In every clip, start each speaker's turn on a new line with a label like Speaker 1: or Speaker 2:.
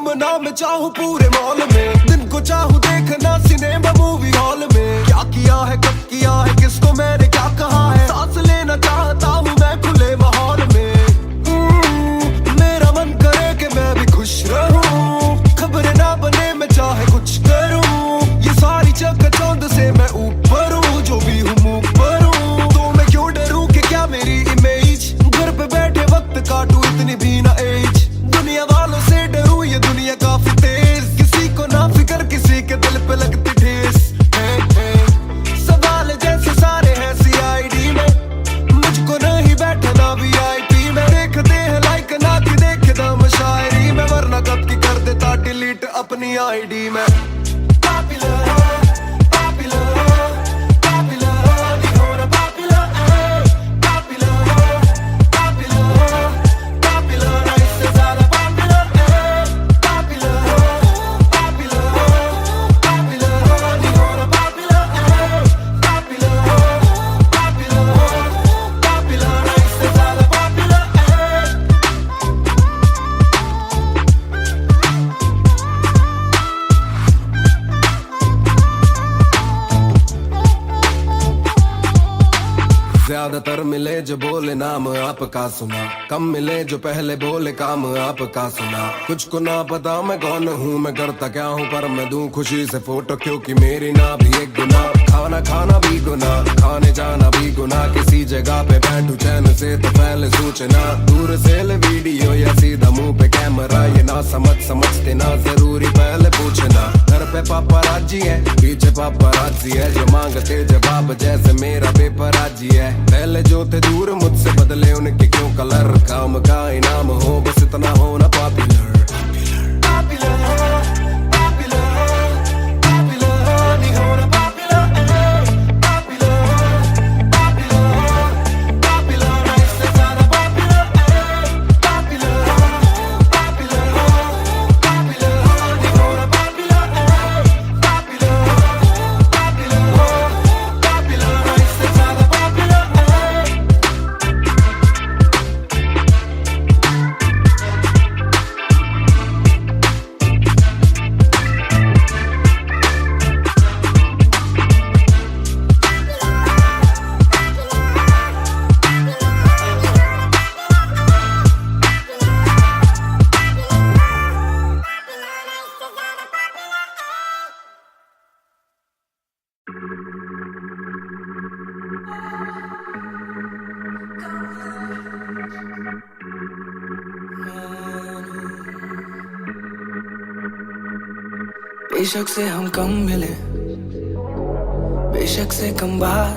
Speaker 1: घूमना मैं चाहूँ पूरे मॉल में, दिन को चाहूँ देखना सिनेमा मूवी हॉल में। क्या किया है कब किया है किसको मैंने क्या कहा है, सांस लेना चाहता हूँ मैं खुले माहौल में। मेरा मन करे कि मैं भी खुश रहूं, खबर ना बने मैं चाहे कुछ करूं। ये सारी चकाचौंध से मैं ऊपर हूँ, जो भी हूँ मुँह पर हूँ। तो मैं क्यों डरूं कि क्या मेरी इमेज, घर पे बैठे वक्त काटूं इतनी भी ना एज। दुनिया वालों से डरूं ये दुनिया काफी तेज, किसी को ना फिकर किसी के दिल पे लगती ठेस। सवाल जैसे सारे हैं CID में, मुझको नहीं बैठना VIP में। देखते हैं लाइक ना कि देखे दम शायरी में, वरना कब की कर देता डिलीट अपनी ID में। ज्यादातर मिले जो बोले नाम आपका सुना, कम मिले जो पहले बोले काम आपका सुना। कुछ को ना पता मैं कौन हूँ, मैं करता क्या हूँ, पर मैं दूं खुशी से फोटो क्योंकि मेरी ना भी एक गुना। खाना खाना भी गुना, खाने जाना भी गुना। किसी जगह पे बैठूं चैन से तो पहले सूचना, दूर से ले वीडियो या सीधा मुंह पे कैमरा। ये ना समझते ना जरूरी पहले पूछना। घर पे पापराजी है पीछे पापराजी है, जो मांगते जवाब जैसे मेरा पेपराजी है। पहले जो थे दूर मुझसे बदले उनके क्यों कलर, काम का इनाम हो बस इतना हो ना पॉपुलर।
Speaker 2: बेशक से हम कम मिले, बेशक से कम बात,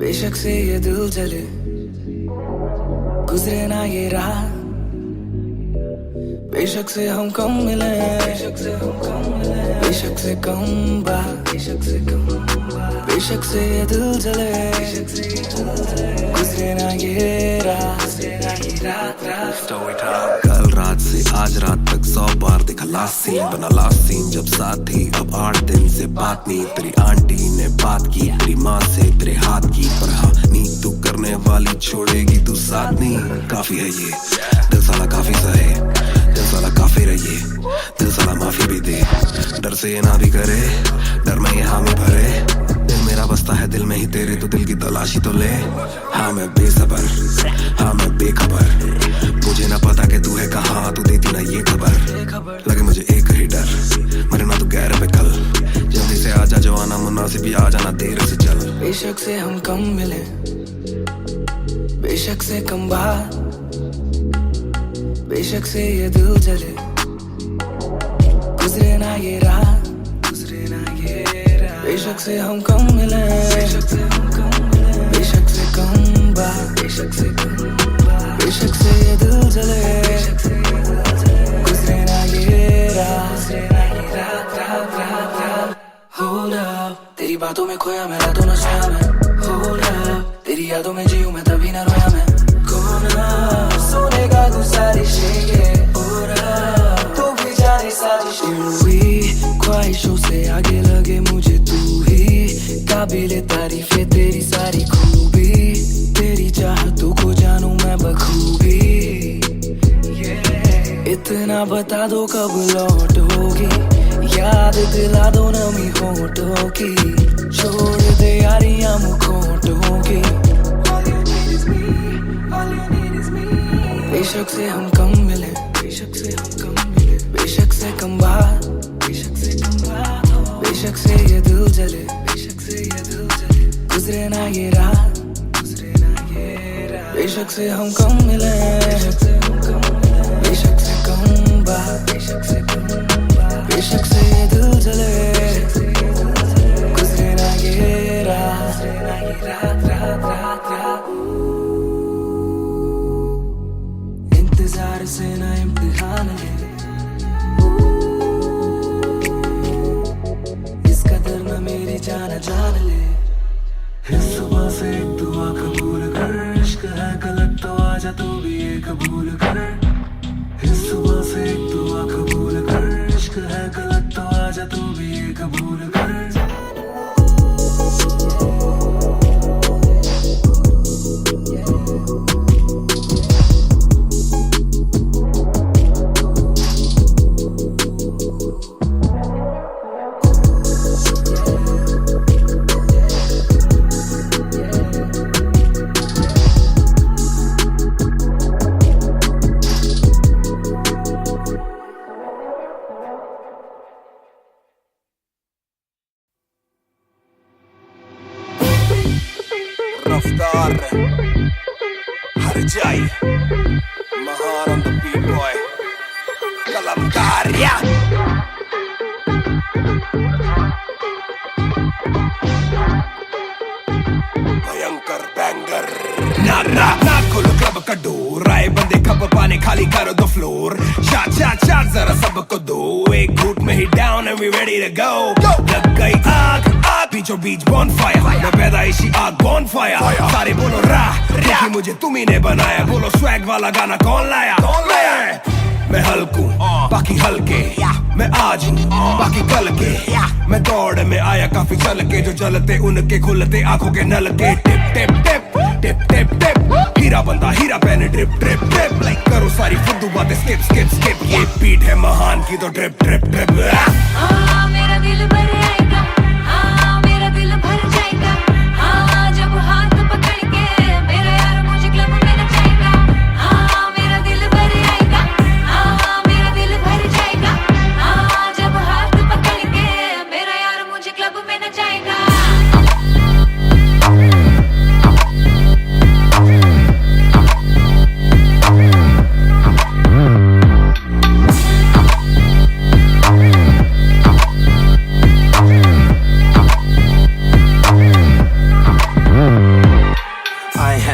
Speaker 2: बेशक से ये दिल जले, गुजरे ना ये रात। बेशक से हम कम मिले, बेशक से हम कम मिले, बेशक से कम बात, बेशक से कम बात, बेशक से ये दिल जले, बेशक से ये दिल जले, गुजरे ना ये रात, गुजरे ना ये रात।
Speaker 3: कल रात से आज रात तक 100 बार देखा लास्ट सीन, बना लास्ट सीन जब साथ थी। अब 8 दिन से बात नहीं, तेरी आंटी ने बात की, तेरी माँ से तेरे हाथ की। पर हाँ नींद तू करने वाली छोड़ेगी तू साथ नहीं। काफी है ये दिल साला काफी सहे, दिल साला काफी रहिए, दिल साला माफी भी दे। डर से ये ना भी करे, डर में ये हामी भरे। दिल मेरा बसता है दिल में ही तेरे, तो दिल की तलाशी तो ले। हाँ मैं बेसबर, हाँ मैं बेखबर, मुझे ना पता कि तू है कहाँ, तू देती ना ये खबर। लगे मुझे एक ही डर, मरे ना तू गैर पे कल। जल्दी से आजा जो आना मुनासिब, या आ जाना देर से चल।
Speaker 2: बेशक से हम कम मिले, बेशक से कम बात, बेशक से ये दिल जले, गुजरे ना ये रात, गुजरे ना ये रात। बेशक से हम कम मिले, बेशक से हम कम मिले, बेशक से कम बात, बेशक से कम बात, बेशक से ये दिल जले, बेशक से ये दिल जले, गुजरे ना ये रात, गुजरे ना ये रात, रात, रात, रात। Hold up, तेरी बातों में खोया मैं, रातों न सोया मैं। Hold up, तेरी यादों में जीऊं मैं, तभी न रोया मैं। कोना सोने का गुजारिश है, तू भी जाने साजिश। ख्वाहिशों से आगे लगे मुझे तू ही, काबिले तारीफ है तेरी सारी खूबी, तेरी चाहतों को जानूं मैं बखूबी। इतना बता दो कब लौटोगी, याद दिला दो नमी होठों की, छोड़ दे यारियां मुखोटों की। बेशक से हम कम मिले, बेशक से हम कम मिले, बेशक से कम बात, बेशक से कम बात, बेशक से ये दिल जले, बेशक से ये दिल जले, गुजरे ना ये रात, गुजरे ना ये रात। बेशक से हम कम मिले, बेशक से हम कम मिले, बेशक से कम बात, बेशक से कम बात, बेशक से ये दिल जले, गुजरे ना ये रात, रात रात रात रात। इंतजार से ना इम्तिहान ले, इस कदर न मेरी जान जान ले। इस सुबह से एक दुआ कबूल कर, इश्क है गलत तो आजा तू भी ये कबूल कर। इस सुबह से एक दुआ कबूल कर, इश्क है गलत तो आजा तू भी ये कबूल कर।
Speaker 3: रफ्तार हर जाई महान on the beat boy कलमकार या भयंकर बैंगर ना ना ना खोलो क्लब का डोर, आए बंदे कप पाने खाली करो दो फ्लोर, शाट शाट शाट जरा सबको दो, एक घूट में ही down and we ready to go. लग गई आग आग बीचों बीच बॉनफायर, मैं पैदाइशी आग बॉनफायर, सारे बोलो रा क्योंकि मुझे तुम्ही ने बनाया, बोलो स्वैग वाला गाना कौन लाया, मैं हल्कू बाकी हल्के, मैं आज हूँ बाकी कल के, मैं दौड़ में आया काफी चल के, जो चलते उनके खुलते आंखों के नल के। टिप टिप टिप टिप टिप टिप हीरा बंदा हीरा पहने ड्रिप ड्रिप ड्रिप, लाइक करो सारी फुद्दू बातें स्किप स्किप स्किप, ये बीट है महान की तो ड्रिप ड्रिप ड्रिप।
Speaker 4: मेरा दिल भर आएगा, मेरा दिल भर जाएगा, जब हाथ पकड़ के मेरा यार मुझे क्लब में नचाएगा। मेरा दिल भर आएगा, मेरा दिल भर जाएगा, जब हाथ पकड़ के मेरा यार मुझे क्लब में नचाएगा।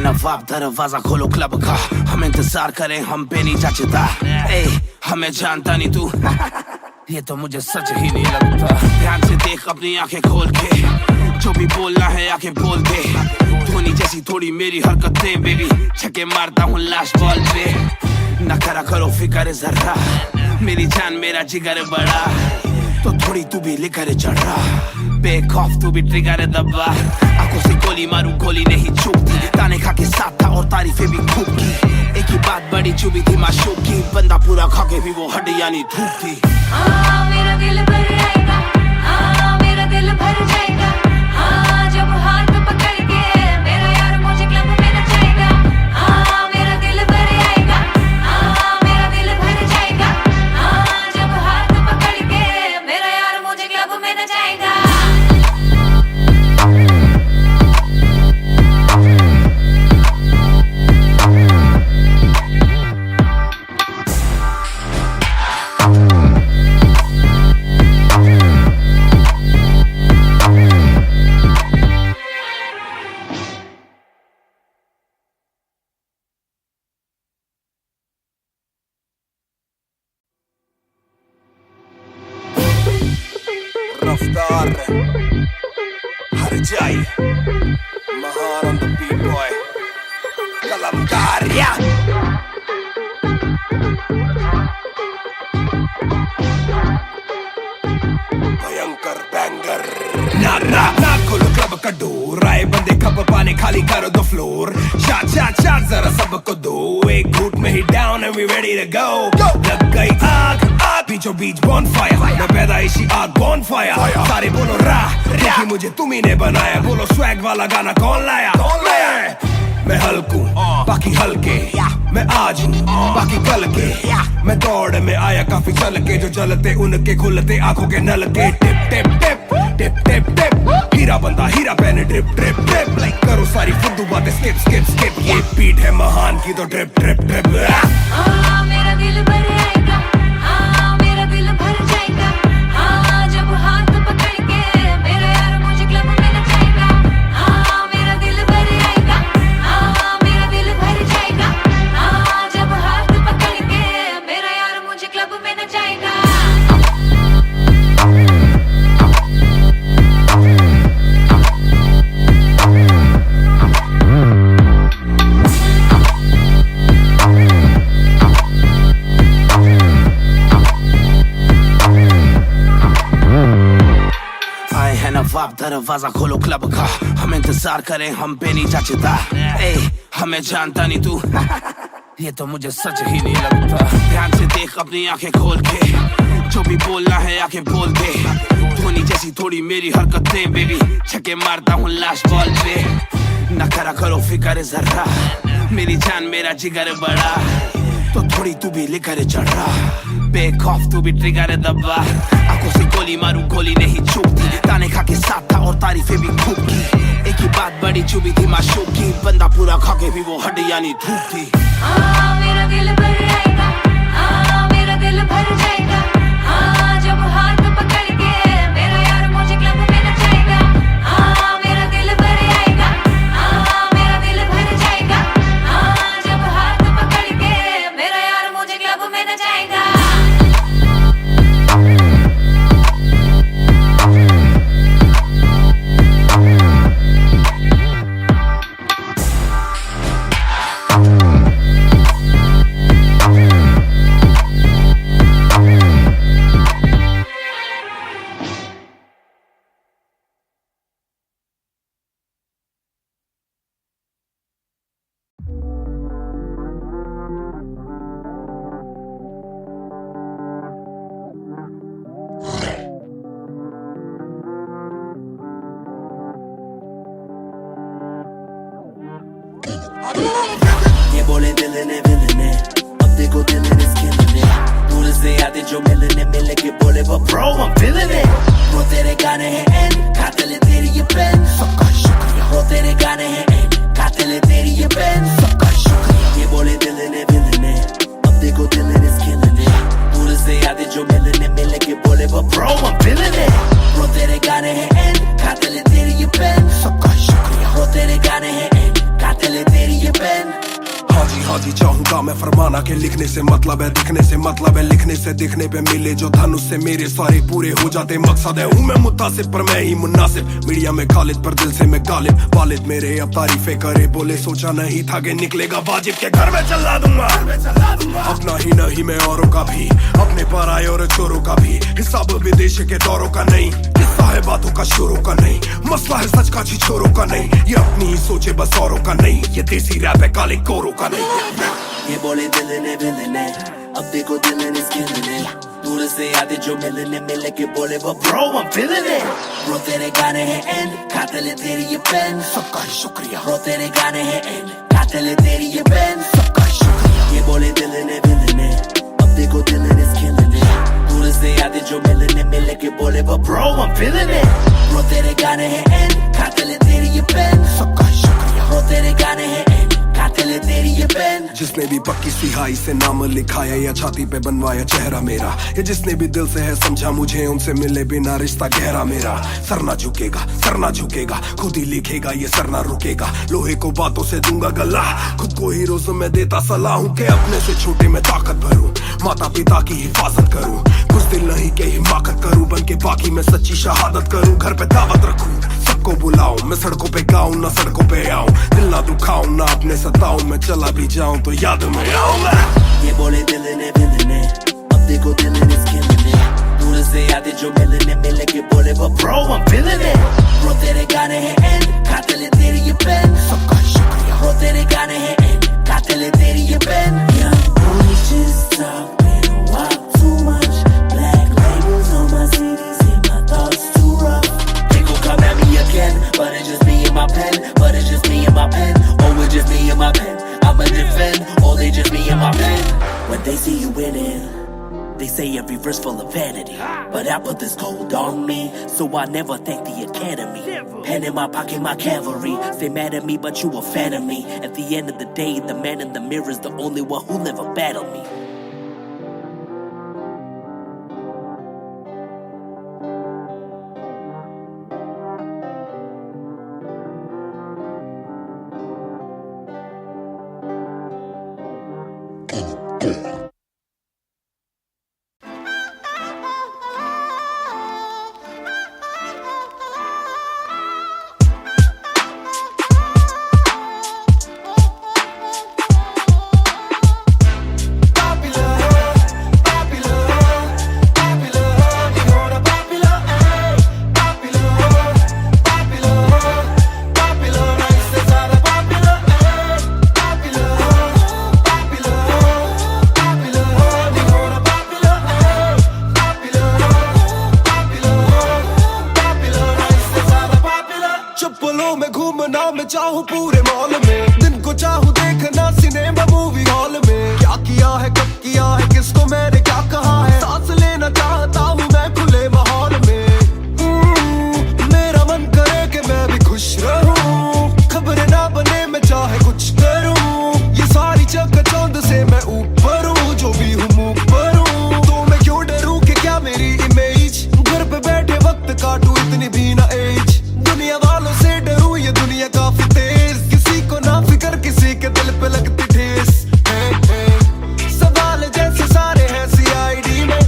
Speaker 5: नवाब दरवाजा खोलो क्लब का, हम इंतजार करें हम पे नहीं जचता, ए हमें जानता नहीं तू ये तो मुझे सच ही नहीं लगता। ध्यान से देख अपनी आंखें खोल के, जो भी बोलना है आके बोल दे, धोनी जैसी थोड़ी मेरी हरकतें बेबी, छक्के मारता हूँ लास्ट बॉल पे, न करा करो फिक्र जरा, मेरी जान मेरा जिगर बड़ा, तो थोड़ी तू भी लेकर चढ़ रहा, बेक ऑफ तू भी ट्रिगर दबा, आंखों से गोली मारूं गोली नहीं चुभती, ताने खा के साथ था और तारीफें भी खूब की, एक ही बात बड़ी चुभी थी माशूक की, बंदा पूरा खा के भी वो हड्डियां नहीं धूप थी।
Speaker 4: मेरा दिल भर आएगा, मेरा दिल भर जाएगा, जब हाथ पकड़ के मेरा यार मुझे क्लब में नचाएगा। मेरा दिल भर आएगा, मेरा दिल भर जाएगा, जब हाथ पकड़ के मेरा यार मुझे क्लब में नचाएगा।
Speaker 3: रफ्तार हर जाई महान on the beat boy कलमकार या भयंकर बैंगर ना ना ना खोलो क्लब का डोर, आए बंदे कप पानी खाली करो दो फ्लोर शाट शाट शाट जरा सबको दो एक घूट में ही down and we ready to go लग गई आग आग बीचों बीच बॉनफायर मैं पैदाइशी आग बॉनफायर सारे बोलो राह क्योंकि मुझे तुम्ही ने बनाया बोलो स्वैग वाला गाना कौन लाया मैं हल्कू बाकी हल्के मैं आज हूँ बाकी कल के मैं दौड़ में आया काफी चल के जो चलते उनके खुलते आंखों के नल के टिप टिप टिप टिप टिप टिप हीरा बंदा हीरा पहने ड्रिप ड्रिप ड्रिप लाइक करो सारी फुद्दू बातें स्किप स्किप स्किप ये बीट है महान की तो ड्रिप ड्रिप ड्रिप
Speaker 4: मेरा दिल भर आएगा मेरा दिल भर जाएगा जब हाथ पकड़ के मेरा यार मुझे क्लब में नचाएगा मेरा दिल भर आएगा मेरा दिल भर जाएगा जब हाथ पकड़ के मेरा यार मुझे क्लब में नचाएगा
Speaker 5: नवाब दरवाजा खोलो क्लब का हम इंतजार करें हम पे नहीं जचता हमें जानता नहीं तू ये तो मुझे सच ही नहीं लगता ध्यान से देख अपनी आंखें खोल के जो भी बोलना है आके बोल दे धोनी जैसी थोड़ी मेरी हरकतें बेबी छक्के मारता हूँ लास्ट बॉल पे न करा करो फिक्र जरा मेरी जान मेरा जिगर बड़ा तो थोड़ी तू भी लेकर चढ़ रहा बेक ऑफ तू भी ट्रिगर दबा आंखों से गोली मारू गोली नहीं चुपती ताने खा के साथ था और तारीफें भी खूब की एक ही बात बड़ी चुभी थी माशूक की बंदा पूरा खा के भी वो हड्डियां नहीं धूप थी
Speaker 4: मेरा दिल भर आएगा मेरा दिल भर जाएगा जब हाथ पकड़ के मेरा यार मुझे क्लब में नचाएगा मेरा दिल भर आएगा मेरा दिल भर जाएगा जब हाथ पकड़ के मेरा यार मुझे क्लब में नचाएगा
Speaker 2: ये बोले दिल ने अब देखो दिल ने स्किल ने दूर से आते जो मिलने के बोले वो ब्रो I'm feeling it वो तेरे गाने हैं एंड खाते ले तेरी ये पेन सबका शुक्रिया वो तेरे गाने हैं एंड खाते ले तेरी ये पेन सबका शुक्रिया ये बोले दिल ने अब देखो दिल ने स्किल ने दूर से आते जो मिलने के बोले वो ब्रो I'm feeling it वो तेरे गाने हैं एंड खाते ले तेरी ये पेन सबका शुक्रिया वो तेरे गाने हैं एंड खाते ले तेरी ये पेन
Speaker 3: हाँ जी चाहूंगा मैं फरमाना के लिखने से मतलब है दिखने से मतलब है लिखने से दिखने पे मिले जो धनुष से मेरे सारे पूरे हो जाते मकसद है हूँ मैं मुतासिब पर मैं ही मुनासिब मीडिया में खालिद पर दिल से मैं गालिब वालिद मेरे अब तारीफे करे बोले सोचा नहीं था कि निकलेगा वाजिब के घर में चला दूंगा अपना ही नहीं मैं औरों का भी अपने पर आए और चोरों का भी हिसाब विदेश के दौरों का नहीं किस्सा है बातों का शोरों का नहीं मसला है सच का छिछोरों का नहीं ये अपनी ही सोचे बस औरों का नहीं ये देसी रैप है काले कोरों का नहीं
Speaker 2: ये बोले दिल ने अब देखो दिल ने स्किल ने दूर से आते जो मिलने के बोले वो bro I'm feeling it bro तेरे गाने हैं एंड खाते ले तेरी ये पेन सबका शुक्रिया ब्रो तेरे गाने हैं एंड खाते ले तेरी ये पेन सबका शुक्रिया ये बोले दिल ने अब देखो दिल ने स्किल ने दूर से आते जो मिलने के बोले वो bro I'm feeling it bro तेरे गाने हैं एंड खाते ले तेरी ये पेन सबका शुक्रिया ब्रो तेरे गाने हैं एंड खाते ले तेरी ये पेन
Speaker 3: जिसने भी पक्की सिहाई से नाम लिखाया या छाती पे बनवाया चेहरा मेरा ये जिसने भी दिल से है समझा मुझे उनसे मिले बिना रिश्ता गहरा मेरा सर ना झुकेगा खुद ही लिखेगा ये सर ना रुकेगा लोहे को बातों से दूंगा गला खुद को ही रोज में देता सलाह हूँ के अपने से छोटे में ताकत भरूं माता पिता की हिफाजत करूं कुछ दिल नहीं के हिमाकत करूं बन के बाकी मैं सच्ची शहादत करूं घर पे दावत रखूं सबको बुलाऊं मैं सड़कों पे गाऊं ना सड़कों पे आऊं दिल ना दुखाऊं ना अपने सताऊं मैं चला भी जाऊं तो याद में आऊंगा
Speaker 2: ये बोले दिल ने अब देखो दिल ने स्किल ने
Speaker 5: दूर से आते जो मिलने मिल के बोले वो bro I'm feeling it bro तेरे गाने हैं एंड खाते ले तेरी ये पेन सबका शुक्रिया bro तेरे गाने हैं एंड खाते ले तेरी ये pen young boy just talking walk too much black labels on my CDs and my thoughts too rough they gon' come at me again but it's just me and my pen but it's just me and my pen oh it's just me and my pen I'ma defend oh they just me and my pen when they see you winning they say every verse full of vanity but I put this gold on me so I never thank the academy pen in my pocket my cavalry stay mad at me but you a fan of me at the end of the day the man in the mirror is the only one who never battled me
Speaker 1: चाहूं पूरे mall में दिन को चाहूं देखना cinema movie hall में क्या किया है कब किया है किसको मैंने क्या कहा है सांस लेना चाहता हूं मैं खुले माहौल में मेरा मन करे कि मैं भी खुश रहूं खबरें ना बने मैं चाहे कुछ करूं ये सारी चकाचौंध से मैं ऊपर हूं जो भी हूं मुंह पर हूं तो मैं क्यों डरूं कि क्या मेरी इमेज घर पे बैठे वक्त काटूं इतनी भी ना एज दुनिया वालों से डरूं ये दुनिया काफी तेज किसी को ना फिकर किसी के दिल पे लगती ठेस सवाल जैसे सारे हैं सीआईडी में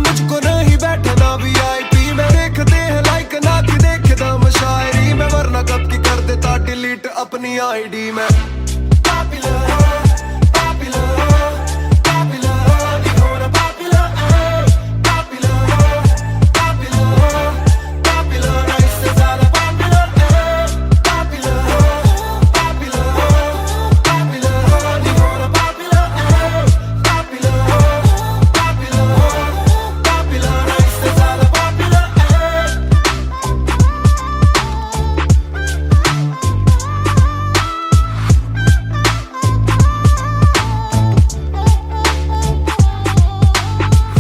Speaker 1: मुझको नहीं बैठना वीआईपी में देखते हैं लाइक ना कि देखे दम शायरी में वरना कब की कर देता डिलीट अपनी आईडी में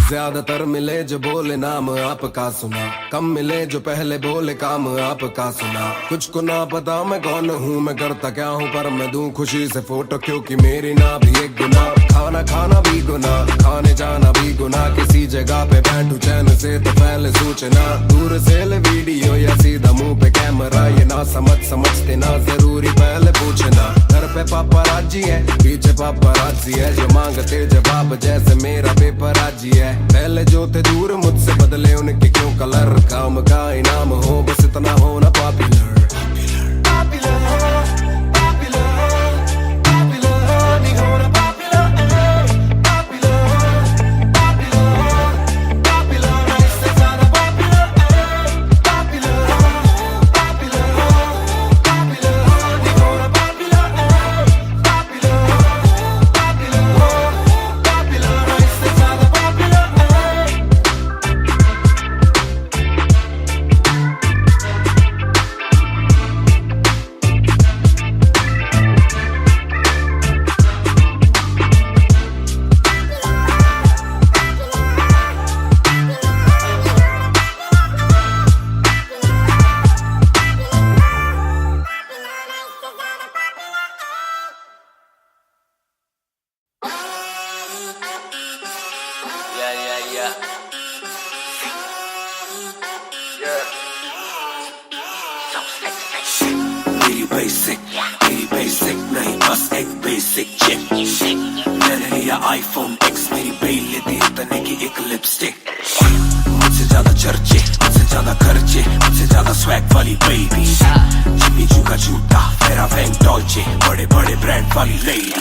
Speaker 1: ज्यादातर मिले जो बोले नाम आपका सुना कम मिले जो पहले बोले काम आपका सुना कुछ को ना पता मैं कौन हूँ मैं करता क्या हूँ पर मैं दूं खुशी से फोटो क्योंकि मेरी ना भी एक गुना खाना खाना भी गुना खाने जाना भी गुना किसी जगह पे बैठू चैन से तो पहले सूचना दूर से ले वीडियो या सीधा मुंह पे कैमरा ये ना समझते ना जरूरी पहले पूछना घर पे पापराजी है पीछे पापराजी है जो मांगते जवाब जैसे मेरा पेपराजी है पहले जो थे दूर मुझसे बदले उनके क्यों कलर काम का इनाम हो बस इतना हो ना पॉपुलर
Speaker 3: मेरी बेसिक नहीं बस एक बेसिक चिप मैंने लिया आईफोन X मेरी बेल लेती इतने की एक लिपस्टिक मुझसे ज्यादा चर्चे मुझसे ज्यादा खर्चे मुझसे ज्यादा स्वैग वाली बेबी जिम्मी चू का जूता फेरा वैन डॉल्चे बड़े बड़े ब्रांड वाली लेडी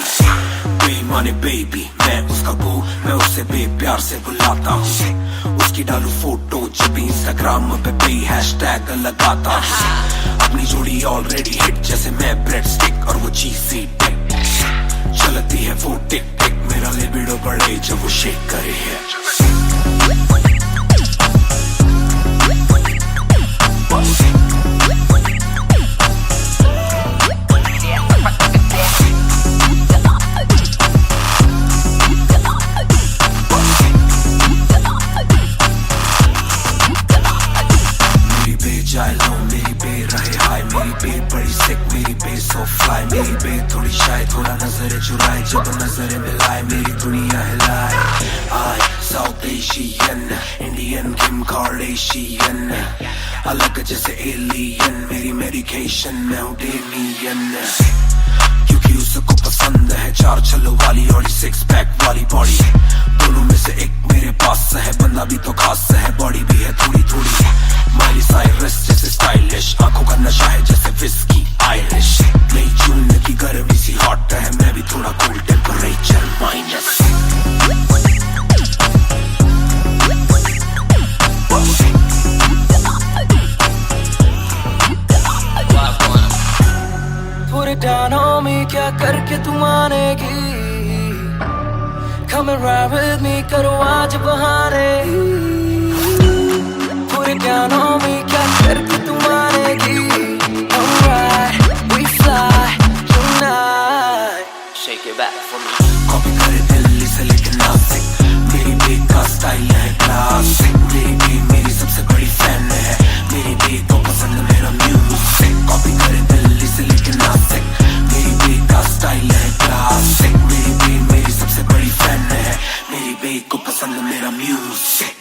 Speaker 3: बेईमाने बेबी मैं उसका बू मैं उसे बेप्यार से बुलाता हूँ की डालू फोटो जब भी इंस्टाग्राम पे भी हैशटैग लगाता अपनी जोड़ी ऑलरेडी हिट जैसे मैं ब्रेड स्टिक और वो चीज़ी टिक चलती है वो टिक टिक मेरा लिबिडो बढ़े जब वो शेक करे है मेरी बे रहे हाय मेरी बे बड़ी सिक मेरी बे सो फ्लाई मेरी बे थोड़ी शाय थोड़ा नजर चुराए जब नजर मिलाए मेरी दुनिया हिलाए आई साउथ एशियन इंडियन किम कार्डेशियन अलग जैसे एलियन मेरी मेडिकेशन मैं हूँ डेलियन क्योंकि उसको पसंद है चार छल्लों वाली और सिक्स पैक वाली बॉडी दोनों में से एक मेरे पास है बंदा भी तो खास है बॉडी भी है थोड़ी थोड़ी माइली साइरस जैसे स्टाइलिश आंखों का नशा है जैसे विस्की आयरिश नई जून की गर्मी सी हॉट है मैं भी थोड़ा cool temperature minus
Speaker 2: Put it down on me, क्या करके तू मानेगी Come and ride with me, करो आज बहाने Put it down on me, क्या करके तू मानेगी Alright, we fly tonight Shake it back for me
Speaker 3: copy करे दिल्ली से लेके नासिक मेरी बे का स्टाइल है क्लासिक मेरी बे मेरी सबसे बड़ी फैन है मेरी बे को पसंद मेरा म्यूजिक कॉपी करे दिल्ली से लेके नासिक मेरी बे का स्टाइल है क्लासिक मेरी बे मेरी सबसे बड़ी फैन है मेरी बे को पसंद मेरा म्यूजिक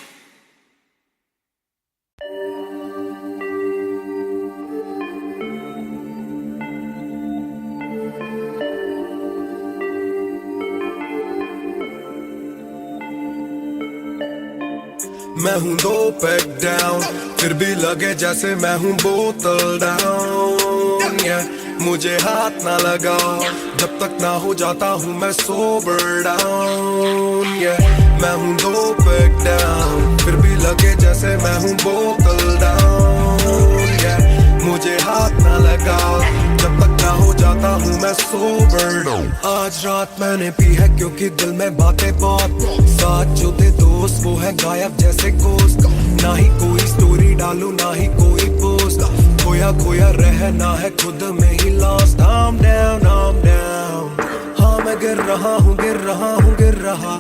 Speaker 1: मैं हूँ दो पैक डाउन फिर भी लगे जैसे मैं हूँ बोतल डाउन मुझे हाथ ना लगाओ जब तक ना हो जाता हूँ मैं सोबर डाउन मैं हूँ दो पैक डाउन फिर भी लगे जैसे मैं हूँ बोतल डाउन मुझे हाथ ना लगाओ जब तक ना हो जाता हूँ मैं सोबर डाउन आज रात मैंने पी है क्योंकि दिल में बातें बहुत साथ जो थे दोस्त वो है गायब जैसे गोश्त ना ही कोई स्टोरी डालू ना ही कोई पोस्ट खोया खोया रहना है खुद में ही लॉस्ट I'm down हाँ मैं गिर रहा हूँ गिर रहा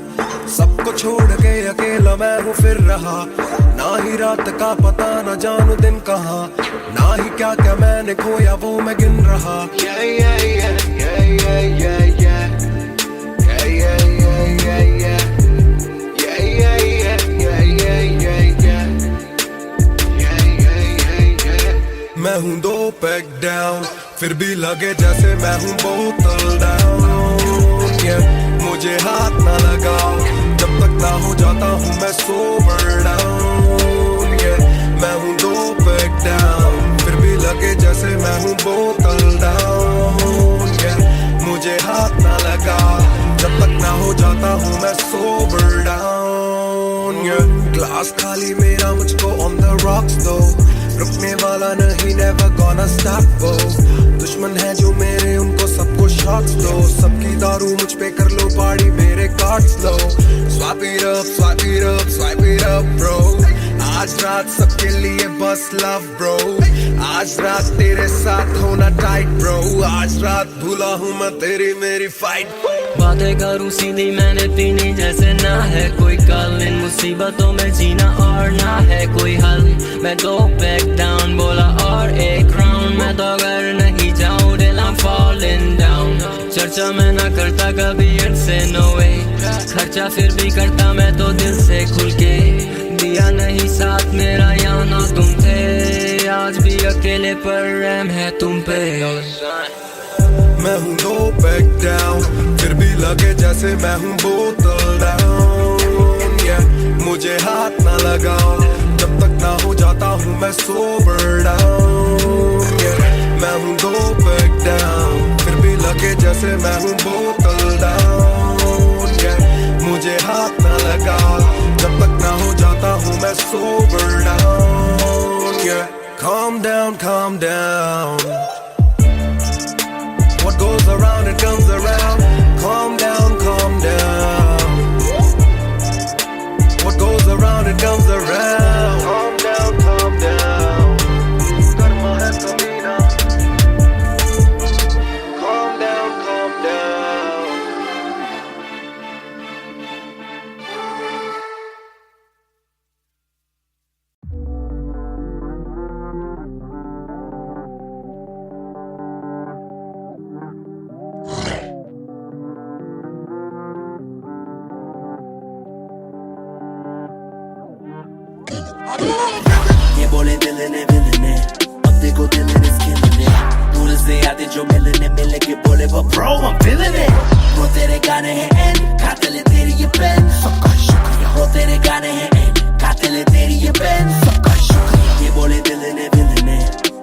Speaker 1: सबको छोड़ के अकेला मैं हूँ फिर रहा ना ही रात का पता ना जानू दिन कहाँ ना ही क्या क्या मैंने खोया वो मैं गिन रहा मैं हूँ दो पैक डाउन फिर भी लगे जैसे मैं हूँ बोतल डाउन मुझे हाथ ना लगाओ जब तक ना हो जाता हूँ मैं सोबर डाउन मैं हूँ दो पैक डाउन फिर भी लगे जैसे मैं हूँ बोतल डाउन मुझे हाथ ना लगाओ जब तक ना हो जाता हूँ मैं सोबर डाउन ग्लास खाली मेरा मुझको ऑन द रॉक्स दो रुकने वाला नहीं never gonna stop वो दुश्मन है जो मेरे उनको सबको शॉट्स दो सबकी दारू मुझ पे कर लो पार्टी मेरे cards low swipe it up bro आज रात सबके लिए बस लव ब्रो आज रात तेरे साथ होना टाइट ब्रो आज रात भूला हूँ मैं तेरी मेरी फाइट
Speaker 2: बातें करूँ सीधी मैंने पीनी जैसे ना है कोई कल इन मुसीबतों में जीना और ना है कोई हल मैं दो पैक डाउन बोला और एक राउंड मैं तो घर नहीं जाऊँ दिल I'm falling down चर्चा मैं ना करता कभी इनसे no way खर्चा फिर भी करता मैं तो दिल से खुल के दिया नहीं साथ मेरा यहाँ ना तुम थे आज भी अकेले पर रहम है तुम पे
Speaker 1: मैं हूँ दो पैक डाउन फिर भी लगे जैसे मैं हूँ बोतल डाउन मुझे हाथ ना लगाओ जब तक ना हो जाता हूँ मैं सोबर डाउन मैं हूँ दो पैक डाउन फिर भी लगे जैसे मैं हूँ बोतल डाउन मुझे हाथ ना लगाओ जब तक ना हो जाता हूँ मैं sober down, yeah. Calm down, calm down. What goes around, it comes around. Calm down, calm down. What goes around, it comes around. Calm down, calm down. Karma hai kamina. Calm down, calm down.
Speaker 2: ये बोले दिल ने अब देखो दिल ने killing it. दूर से आते जो मिलने मिले के बोले वो bro I'm feeling it. वो तेरे गाने हैं and कातिल है तेरी ये पेन. सबका शुक्रिया. वो तेरे गाने हैं and कातिल है तेरी ये पेन. सबका शुक्रिया. ये बोले दिल ने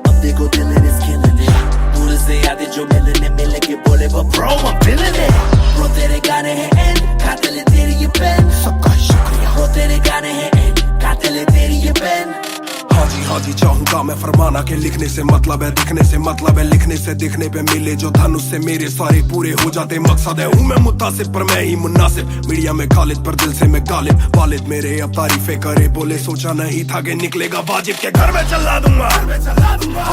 Speaker 2: अब देखो दिल ने killing it. दूर से आते जो मिलने मिले के बोले वो bro I'm feeling it. वो तेरे गाने हैं and कातिल है तेरी ये पेन. सबका शुक्रिया. वो तेरे गाने हैं and कातिल है तेरी ये पेन.
Speaker 1: हाँ जी चाहूंगा मैं फरमाना के लिखने से मतलब है दिखने से मतलब है लिखने से दिखने पे मिले जो धनुष से मेरे सारे पूरे हो जाते मकसद है हूँ मैं मुतासिब पर मैं ही मुनासिब मीडिया में खालिद पर दिल से मैं गालिब वालिद मेरे अब तारीफे करे बोले सोचा नहीं था कि निकलेगा वाजिब के घर में चला दूंगा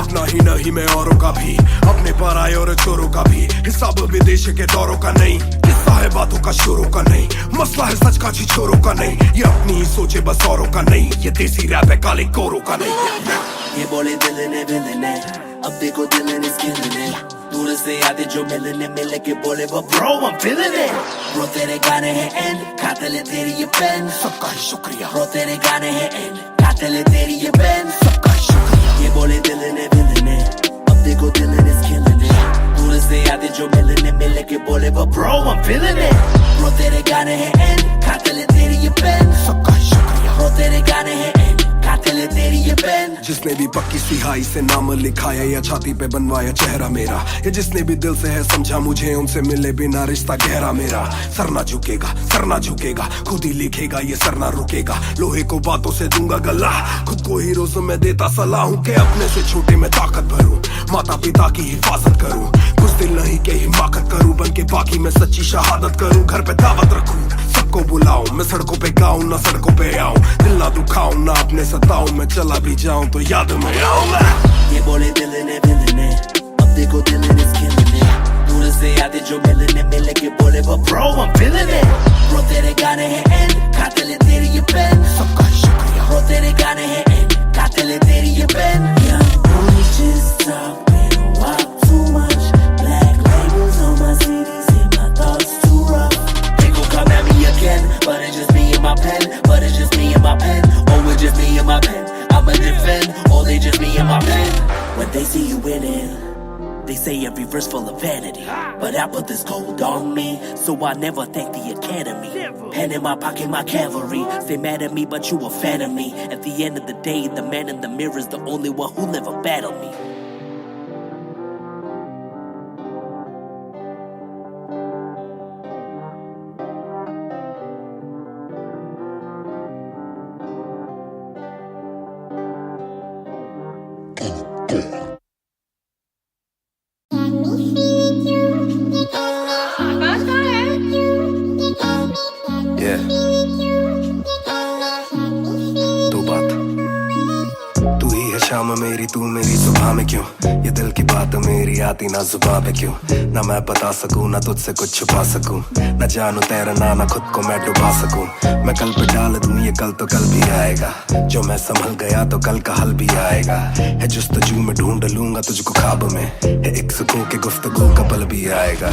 Speaker 1: अपना ही नहीं मैं औरों का भी अपने पर आए और चोरों का भी हिसाब विदेश के दौरों का नहीं किस्सा है बातों का शोरों का नहीं मसला है सच का छिछोरों का नहीं ये अपनी ही सोचे बस औरों का नहीं ये देसी रैप है काले कोरों का नहीं
Speaker 2: ये बोले दिल ने अब देखो दिल ने killing it. दूर से आते जो मिलने मिले के बोले वो bro I'm feeling it. Bro तेरे गाने हैं and कातिल है तेरी ये पेन. सबका ही शुक्रिया. Bro तेरे गाने हैं and कातिल है तेरी ये पेन. सबका ही शुक्रिया. ये बोले दिल ने अब देखो दिल ने killing it. दूर से आते जो मिलने मिले के बोले वो bro I'm feeling it. Bro तेरे गाने हैं and कातिल है तेरी ये पेन. सबका ही शुक्रिया. Bro तेरे गाने हैं and कातिल है तेरी ये पेन.
Speaker 1: जिसने भी पक्की सिहाई से नाम लिखाया या छाती पे बनवाया चेहरा मेरा ये जिसने भी दिल से है समझा मुझे उनसे मिले बिना रिश्ता गहरा मेरा सर ना झुकेगा खुद ही लिखेगा ये सर ना रुकेगा लोहे को बातों से दूंगा गला खुद को हीरोज में देता सलाह हूं के अपने से छोटे में ताकत भरूं माता पिता की हिफाजत करूं कुछ दिल नहीं के हिमाकत करूं बन के बाकी मैं सच्ची शहादत करूं घर पे दावत रखूं सबको बुलाऊं मैं सड़कों पे गाऊं ना सड़कों पे आऊं दिल ना दुखाऊं ना अपने सताऊं मैं चला भी जाऊं तो याद में आऊंगा
Speaker 2: ये बोले दिल ने अब देखो दिल ने killing it. दूर से आते जो मिलने मिले के बोले वो bro I'm feeling it. Bro तेरे गाने हैं and कातिल है तेरी ये पेन. सबका शुक्रिया. Bro तेरे गाने हैं and कातिल है तेरी ये pen. Young boy just talking a while too much. Black labels on my CDs and my thoughts too rough. They gon' come at me again, but it's just me and my pen. But it's just me and my pen. Oh, it's just me and my pen. I'ma defend, or they just me and my pen. When they see you winning, they say every verse full of vanity. But I put this gold on me, so I never thank the academy. Pen in my pocket, my cavalry. Stay mad at me, but you a fan of me. At the end of the day, the man in the mirror is the only one who never battled me.
Speaker 3: शाम मेरी तू मेरी सुबह में क्यों ये दिल की बात मेरी आती ना जुबां पे क्यों ना मैं बता सकूं ना तुझसे कुछ छुपा सकूं ना जानू तैरना ना खुद को मैं डुबा सकूं मैं कल पे डाल दूं ये कल तो कल भी आएगा जो मैं संभल गया तो कल का हल भी आएगा है जुस्तजू में ढूंढ लूंगा तुझको ख्वाब में है एक सुकून के गुफ्तगू का पल भी आएगा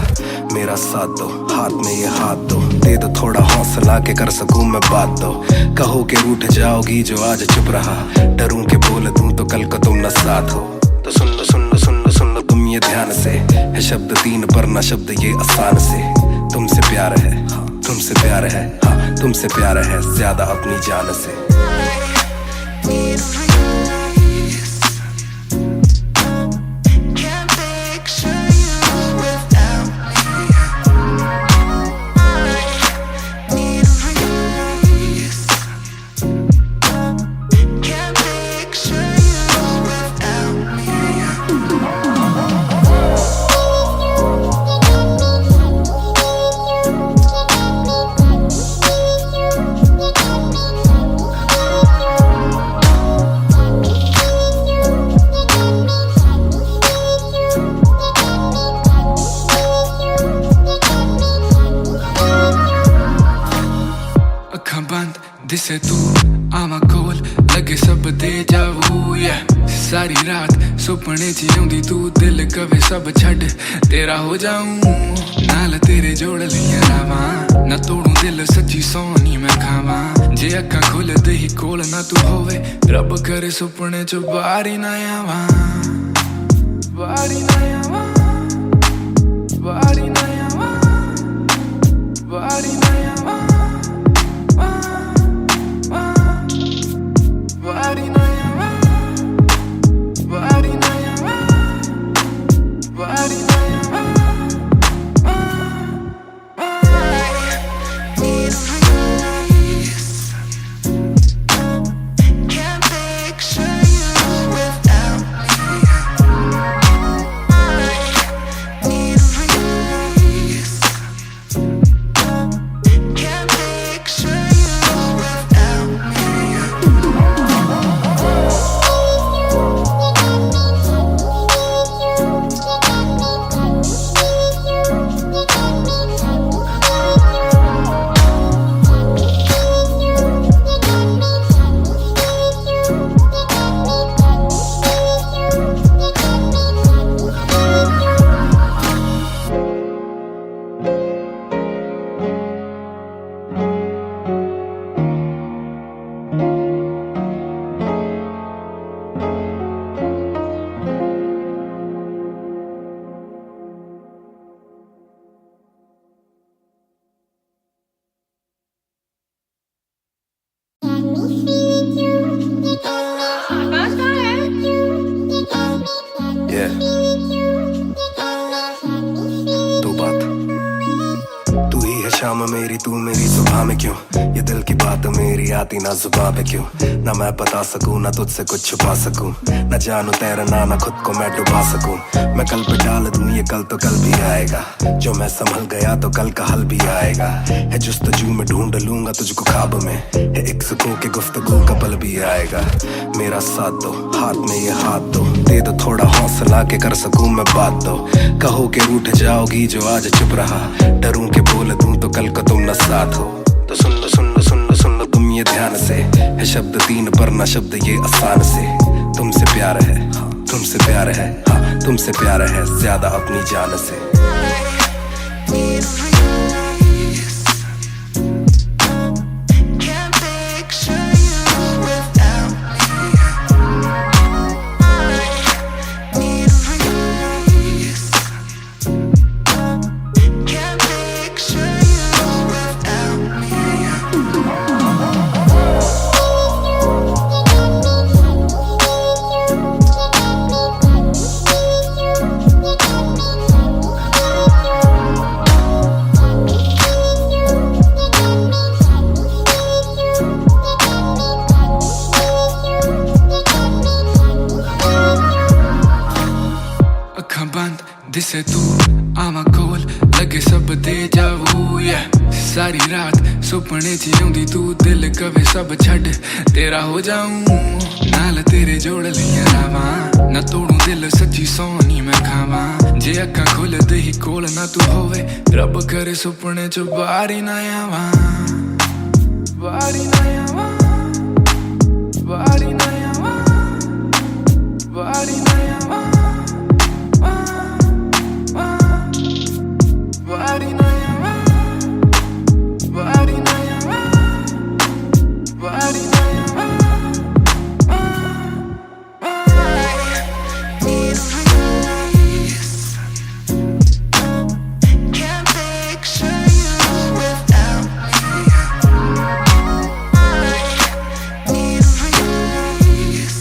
Speaker 3: मेरा साथ दो हाथ में ये हाथ दो दे दो थोड़ा हौसला के कर सकूं मैं बात दो कहो के रूठ जाओगी जो आज चुप रहा डरूं के बोल दूं तो कल को तुम न साथ हो तो सुन लो सुन लो सुन लो सुन लो तुम ये ध्यान से है शब्द तीन पर ना शब्द ये आसान से तुमसे प्यार है हाँ तुमसे प्यार है हाँ तुमसे प्यार है ज्यादा अपनी जान से
Speaker 6: दिसे तू आवा कोल लगे सब दे जाऊ सारी रात सुपने च आउंदी तू दिल कवे सब छड़ तेरा हो जाऊं नाल तेरे जोड़ लिया रावा ना तोड़ू दिल सच्ची सोनी मैं खावा जे अक्खां खुल दे ही कोल ना तू होवे रब करे सुपने च बारी ना आवा बारी ना आवा बारी ना आवा बारी ना आवा Body na yawa, body na yawa, body na yawa. Can't picture you without me. Need a release. Can't picture you without me.
Speaker 3: शाम मेरी तू मेरी सुबह में क्यों ये दिल की बात मेरी आती ना जुबान पे क्यों ना मैं बता सकूं ना तुझसे कुछ छुपा सकूं ना जानू तैरना ना खुद को मैं डुबा सकूं मैं कल पे डाल दूं ये कल तो कल भी आएगा जो मैं संभल गया तो कल का हल भी आएगा है जुस्तजू में ढूंढ लूंगा तुझको ख्वाब में है एक सुकून के गुफ्तगू का पल भी आएगा मेरा साथ दो हाथ में ये हाथ दो दे दो थोड़ा हौसला के कर सकूं मैं बात दो कहो के रूठ जाओगी जो आज चुप रहा डरूं के बोल दूं तो कल को तुम न साथ हो तो सुन लो सुन लो सुन लो सुन लो तुम ये ध्यान से है शब्द तीन पर ना शब्द ये आसान से तुमसे प्यार है तुमसे प्यार है हाँ तुमसे प्यार है ज्यादा अपनी जान से दिसे तू आवा कोल लगे सब दे जाऊ सारी रात सुपने च आउंदी तू दिल कवे सब छड़ तेरा हो जाऊं नाल तेरे जोड़ लिया रावा ना तोड़ू दिल सच्ची सोनी मैं खावा जे अक्खां खुल दे ही कोल ना तू होवे रब करे सुपने च बारी ना आवा बारी ना आवा बारी ना आवा बारी ना आवा Body na yawa, body na yawa, body na yawa. Need a release. Can't picture you without me. Need a release.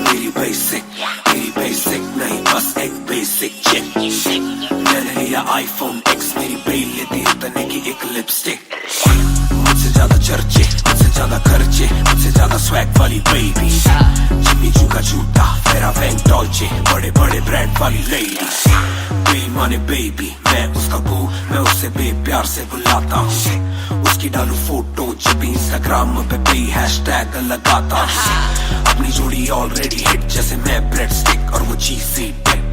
Speaker 3: मेरी बेसिक नहीं बस एक बेसिक चिक। मैंने लिया iPhone X, मेरी बेल लेती इतने की एक लिपस्टिक। मुझसे ज्यादा चर्चे, मुझसे ज्यादा खर्चे, मुझसे ज्यादा स्वैग वाली बेबी। जिम्मी चू का जूता, फेरा वैन डॉल्चे, बड़े बड़े ब्रांड वाली लेडी। बेईमाने बेबी, मैं उसका बू, मैं उसे बेप्यार से बुलाता हूँ। उसकी डालू फोटो जब इंस्टाग्राम पे बे हैशटैग लगाता हूँ। अपनी जोड़ी ऑलरेडी हिट, जैसे मैं ब्रेड स्टिक और वो चीज़ी टिक।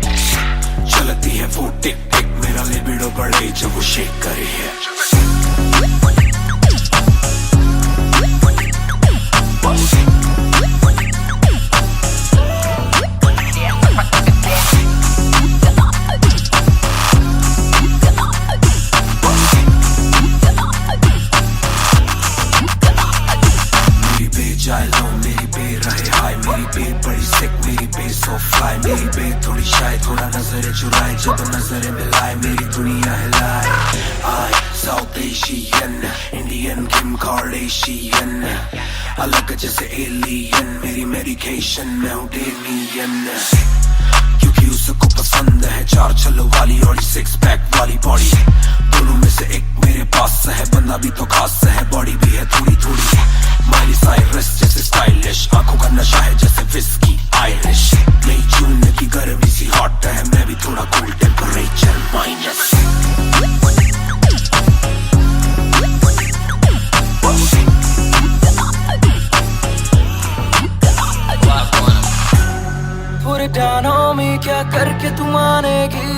Speaker 3: चलती है वो टिक टिक, मेरा लिबिडो बढ़े जब वो शेक करे है। मेरी बे रहे हाय, मेरी बे बड़ी सिक, मेरी बे सो फ्लाई। मेरी बे थोड़ी शाय, थोड़ा नजर चुराए, जब नजर मिलाए मेरी दुनिया हिलाए। आई साउथ एशियन, इंडियन किम कार्डेशियन, अलग जैसे एलियन, मेरी मेडिकेशन मैं हूँ डेलियन। क्योंकि उसको पसंद है चार छल्लों वाली और 6 पैक वाली बॉडी। दोनों में से एक मेरे पास है, बंदा भी तो खास है, बॉडी भी है थोड़ी थोड़ी। माइली साइरस जैसे स्टाइलिश, आंखों का नशा है जैसे विस्की आयरिश। नई जून की गर्मी सी हॉट है, मैं भी थोड़ा cool temperature minus.
Speaker 2: Put it down on me, क्या करके तू मानेगी?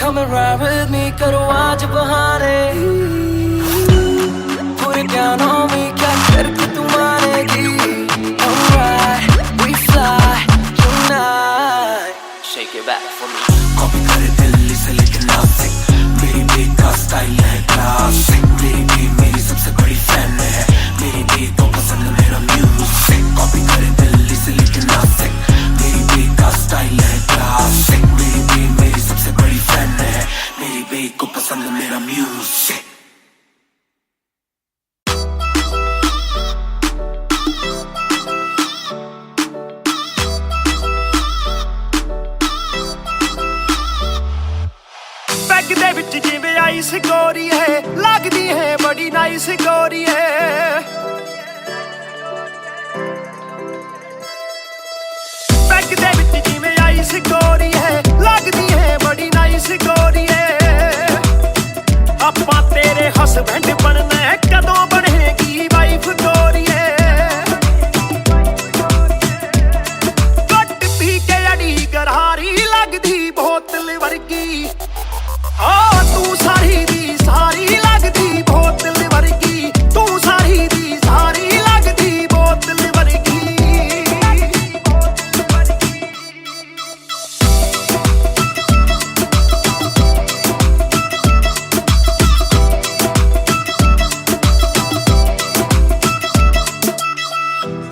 Speaker 2: Come and ride with me, करो आज बहाने। Put it down on me, क्या करके तू मानेगी? Alright, we fly tonight. Shake it back for me.
Speaker 3: Copy करे दिल्ली से लेके नासिक, मेरी बे का स्टाइल है क्लासिक। मेरी बे मेरी सबसे बड़ी फैन है, मेरी बे को पसंद मेरा म्यूजिक। कॉपी करे दिल्ली से लेके नासिक, मेरी बे का स्टाइल है क्लासिक। मेरी बे मेरी सबसे बड़ी फैन है, मेरी बे को पसंद मेरा म्यूजिक।
Speaker 7: ਦੇ ਵਿੱਚ ਜਿਵੇਂ ਆਈਸ ਗੋਰੀ ਹੈ, ਲੱਗਦੀ ਹੈ ਬੜੀ ਨਾਈਸ ਗੋਰੀ ਹੈ। ਬੈਗ ਦੇ ਵਿੱਚ ਜਿਵੇਂ ਆਈਸ ਗੋਰੀ ਹੈ, ਲੱਗਦੀ ਹੈ ਬੜੀ ਨਾਈਸ ਗੋਰੀ ਹੈ। ਆਪਾਂ ਤੇਰੇ ਹਸਬੈਂਡ ਬਣਨਾ, ਕਦੋਂ ਬਣੇਗੀ ਵਾਈਫ ਗੋਰੀ ਹੈ। ਘੱਟ ਪੀ ਕੇ ਅੜੀ ਗਰਾਰੀ, ਲੱਗਦੀ ਬੋਤਲ ਵਰਗੀ। ਤੂੰ ਸਾਰੀ ਦੀ ਸਾਰੀ ਲੱਗਦੀ ਬੋਤਲ ਵਰਗੀ, ਤੂੰ ਸਾਰੀ ਦੀ ਸਾਰੀ ਲੱਗਦੀ ਬੋਤਲ ਵਰਗੀ।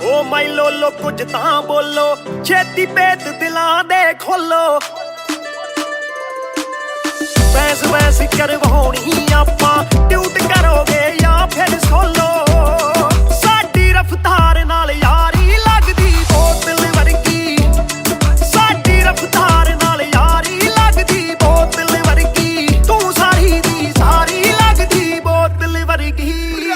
Speaker 7: ਓ ਮਾਈ ਲੋਲੋ ਕੁਝ ਤਾਂ ਬੋਲੋ, ਛੇਤੀ ਭੇਤ ਦਿਲਾਂ ਦੇ ਖੋਲੋ। ਬੈਸ ਬੈਸ ਕਰਵਾਉਣੀ ਆਪਾਂ, ਟਿਊਟ ਕਰੋਗੇ ਜਾਂ ਫਿਰ ਸੋਲੋ। ਸਾਡੀ ਰਫਤਾਰ ਨਾਲ ਯਾਰੀ ਲੱਗਦੀ ਬੋਤਲ ਵਰਗੀ, ਸਾਡੀ ਰਫਤਾਰ ਨਾਲ ਯਾਰੀ ਲੱਗਦੀ ਬੋਤਲ ਵਰਗੀ। ਤੂੰ ਸਾਰੀ ਦੀ ਸਾਰੀ ਲੱਗਦੀ ਬੋਤਲ ਵਰਗੀ।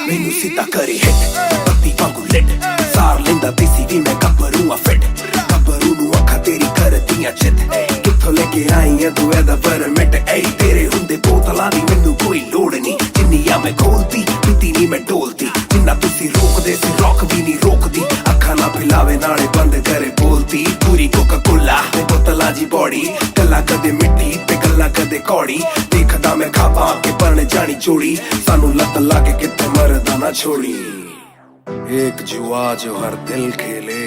Speaker 3: ਮੈਨੂੰ ਸਿੱਧਾ ਕਰੇ ਹਿੱਟ, ਬੱਤੀ ਵਾਂਗੂ ਲਿਟ, ਸਾਰ ਲੈਂਦਾ ਦੇਸੀ ਵੀ ਮੈਂ ਗੱਭਰੂ ਆ ਫਿੱਟ। ਗੱਭਰੂ ਨੂੰ ਅੱਖਾਂ ਤੇਰੀ ਕਰਦੀਆਂ ਚਿੱਤ, ਕਿੱਥੋਂ ਲੈ ਕੇ ਆਈ ਐ ਤੂੰ ਇਹਦਾ ਪਰਮਿਟ। ਏ ਤੇਰੇ ਹੁੰਦੇ ਬੋਤਲਾਂ ਦੀ ਮੈਨੂੰ ਕੋਈ ਲੋੜ ਨਹੀਂ, ਜਿੰਨੀਆਂ ਮੈਂ ਖੋਲਦੀ ਪੀਤੀ ਨਹੀਂ ਮੈਂ ਢੋਲਦੀ। ਜਿੰਨਾ ਤੁਸੀਂ ਰੋਕਦੇ ਸੀ ਰੌਕ ਵੀ ਨਹੀਂ ਰੋਕਦੀ, ਅੱਖਾਂ ਨਾ ਪਿਲਾਵੇ ਨਾਲੇ ਬੰਦ ਕਰੇ ਬੋਲਦੀ। ਪੂਰੀ ਕੋਕਾ ਕੋਲਾ ਤੇ ਬੋਤਲਾਂ ਜੀ ਬੋੜੀ, ਗੱਲਾਂ ਕਦੇ ਮਿੱਠੀ ਤੇ ਗੱਲਾਂ ਕਦੇ ਕੌੜੀ। ਦੇਖਦਾ ਮੈਂ ਖਾਪਾਂ ਕੇ ਬਣ ਜਾਣੀ ਚੋੜੀ, ਸਾਨੂੰ ਲੱਤ ਲਾ ਕੇ ਕਿਤੇ ਮਰਦਾ ਨਾ छोड़ी। एक जुआ जो हर दिल खेले,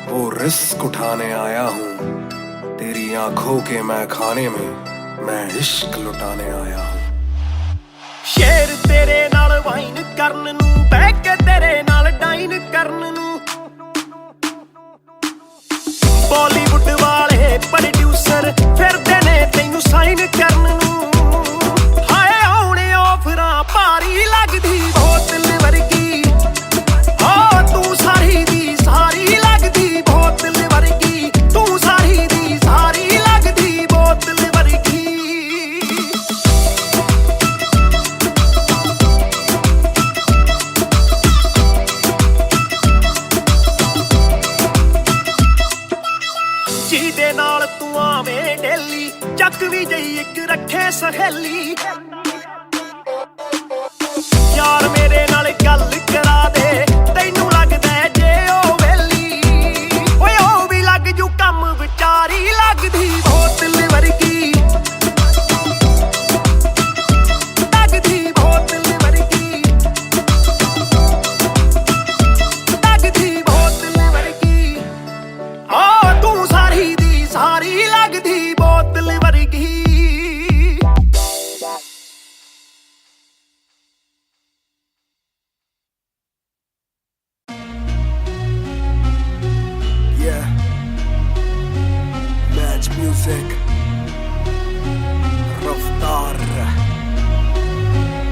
Speaker 3: वो रिस्क उठाने आया हूँ। तेरी आंखों के मैं खाने में मैं इश्क लुटाने आया हूँ।
Speaker 7: ਸ਼ੇਰ ਤੇਰੇ ਨਾਲ ਵਾਈਨ ਕਰਨ ਨੂੰ, ਬਹਿ ਕੇ ਤੇਰੇ ਨਾਲ ਡਾਈਨ ਕਰਨ ਨੂੰ। ਬਾਲੀਵੁੱਡ ਵਾਲੇ ਪ੍ਰੋਡਿਊਸਰ ਫਿਰਦੇ ਨੇ ਤੈਨੂੰ ਸਾਈਨ ਕਰਨ ਨੂੰ। ਹਾਏ ਆਉਣੇ ਜਿਹੀ ਇੱਕ ਰੱਖੇ ਸਹੇਲੀ ਯਾਰ ਮੇਰੇ ਨਾਲ ਗੱਲ ਕਰਾ ਦੇ ਤੈਨੂੰ ਲੱਗਦਾ ਜੇ ਉਹ ਵੇਲੀ ਓਏ ਉਹ ਵੀ ਲੱਗ ਜੂ ਕੰਮ ਵਿਚਾਰੀ ਲੱਗਦੀ ਬੋਤਲ ਵਰਗੀ ਲੱਗਦੀ ਬੋਤਲ ਵਰਗੀ ਲੱਗਦੀ ਬੋਤਲ ਵਰਗੀ ਆ ਤੂੰ ਸਾਰੀ ਦੀ ਸਾਰੀ ਲੱਗਦੀ ਬੋਤਲ ਵਰਗੀ
Speaker 3: Yeah, Match Music, Raftar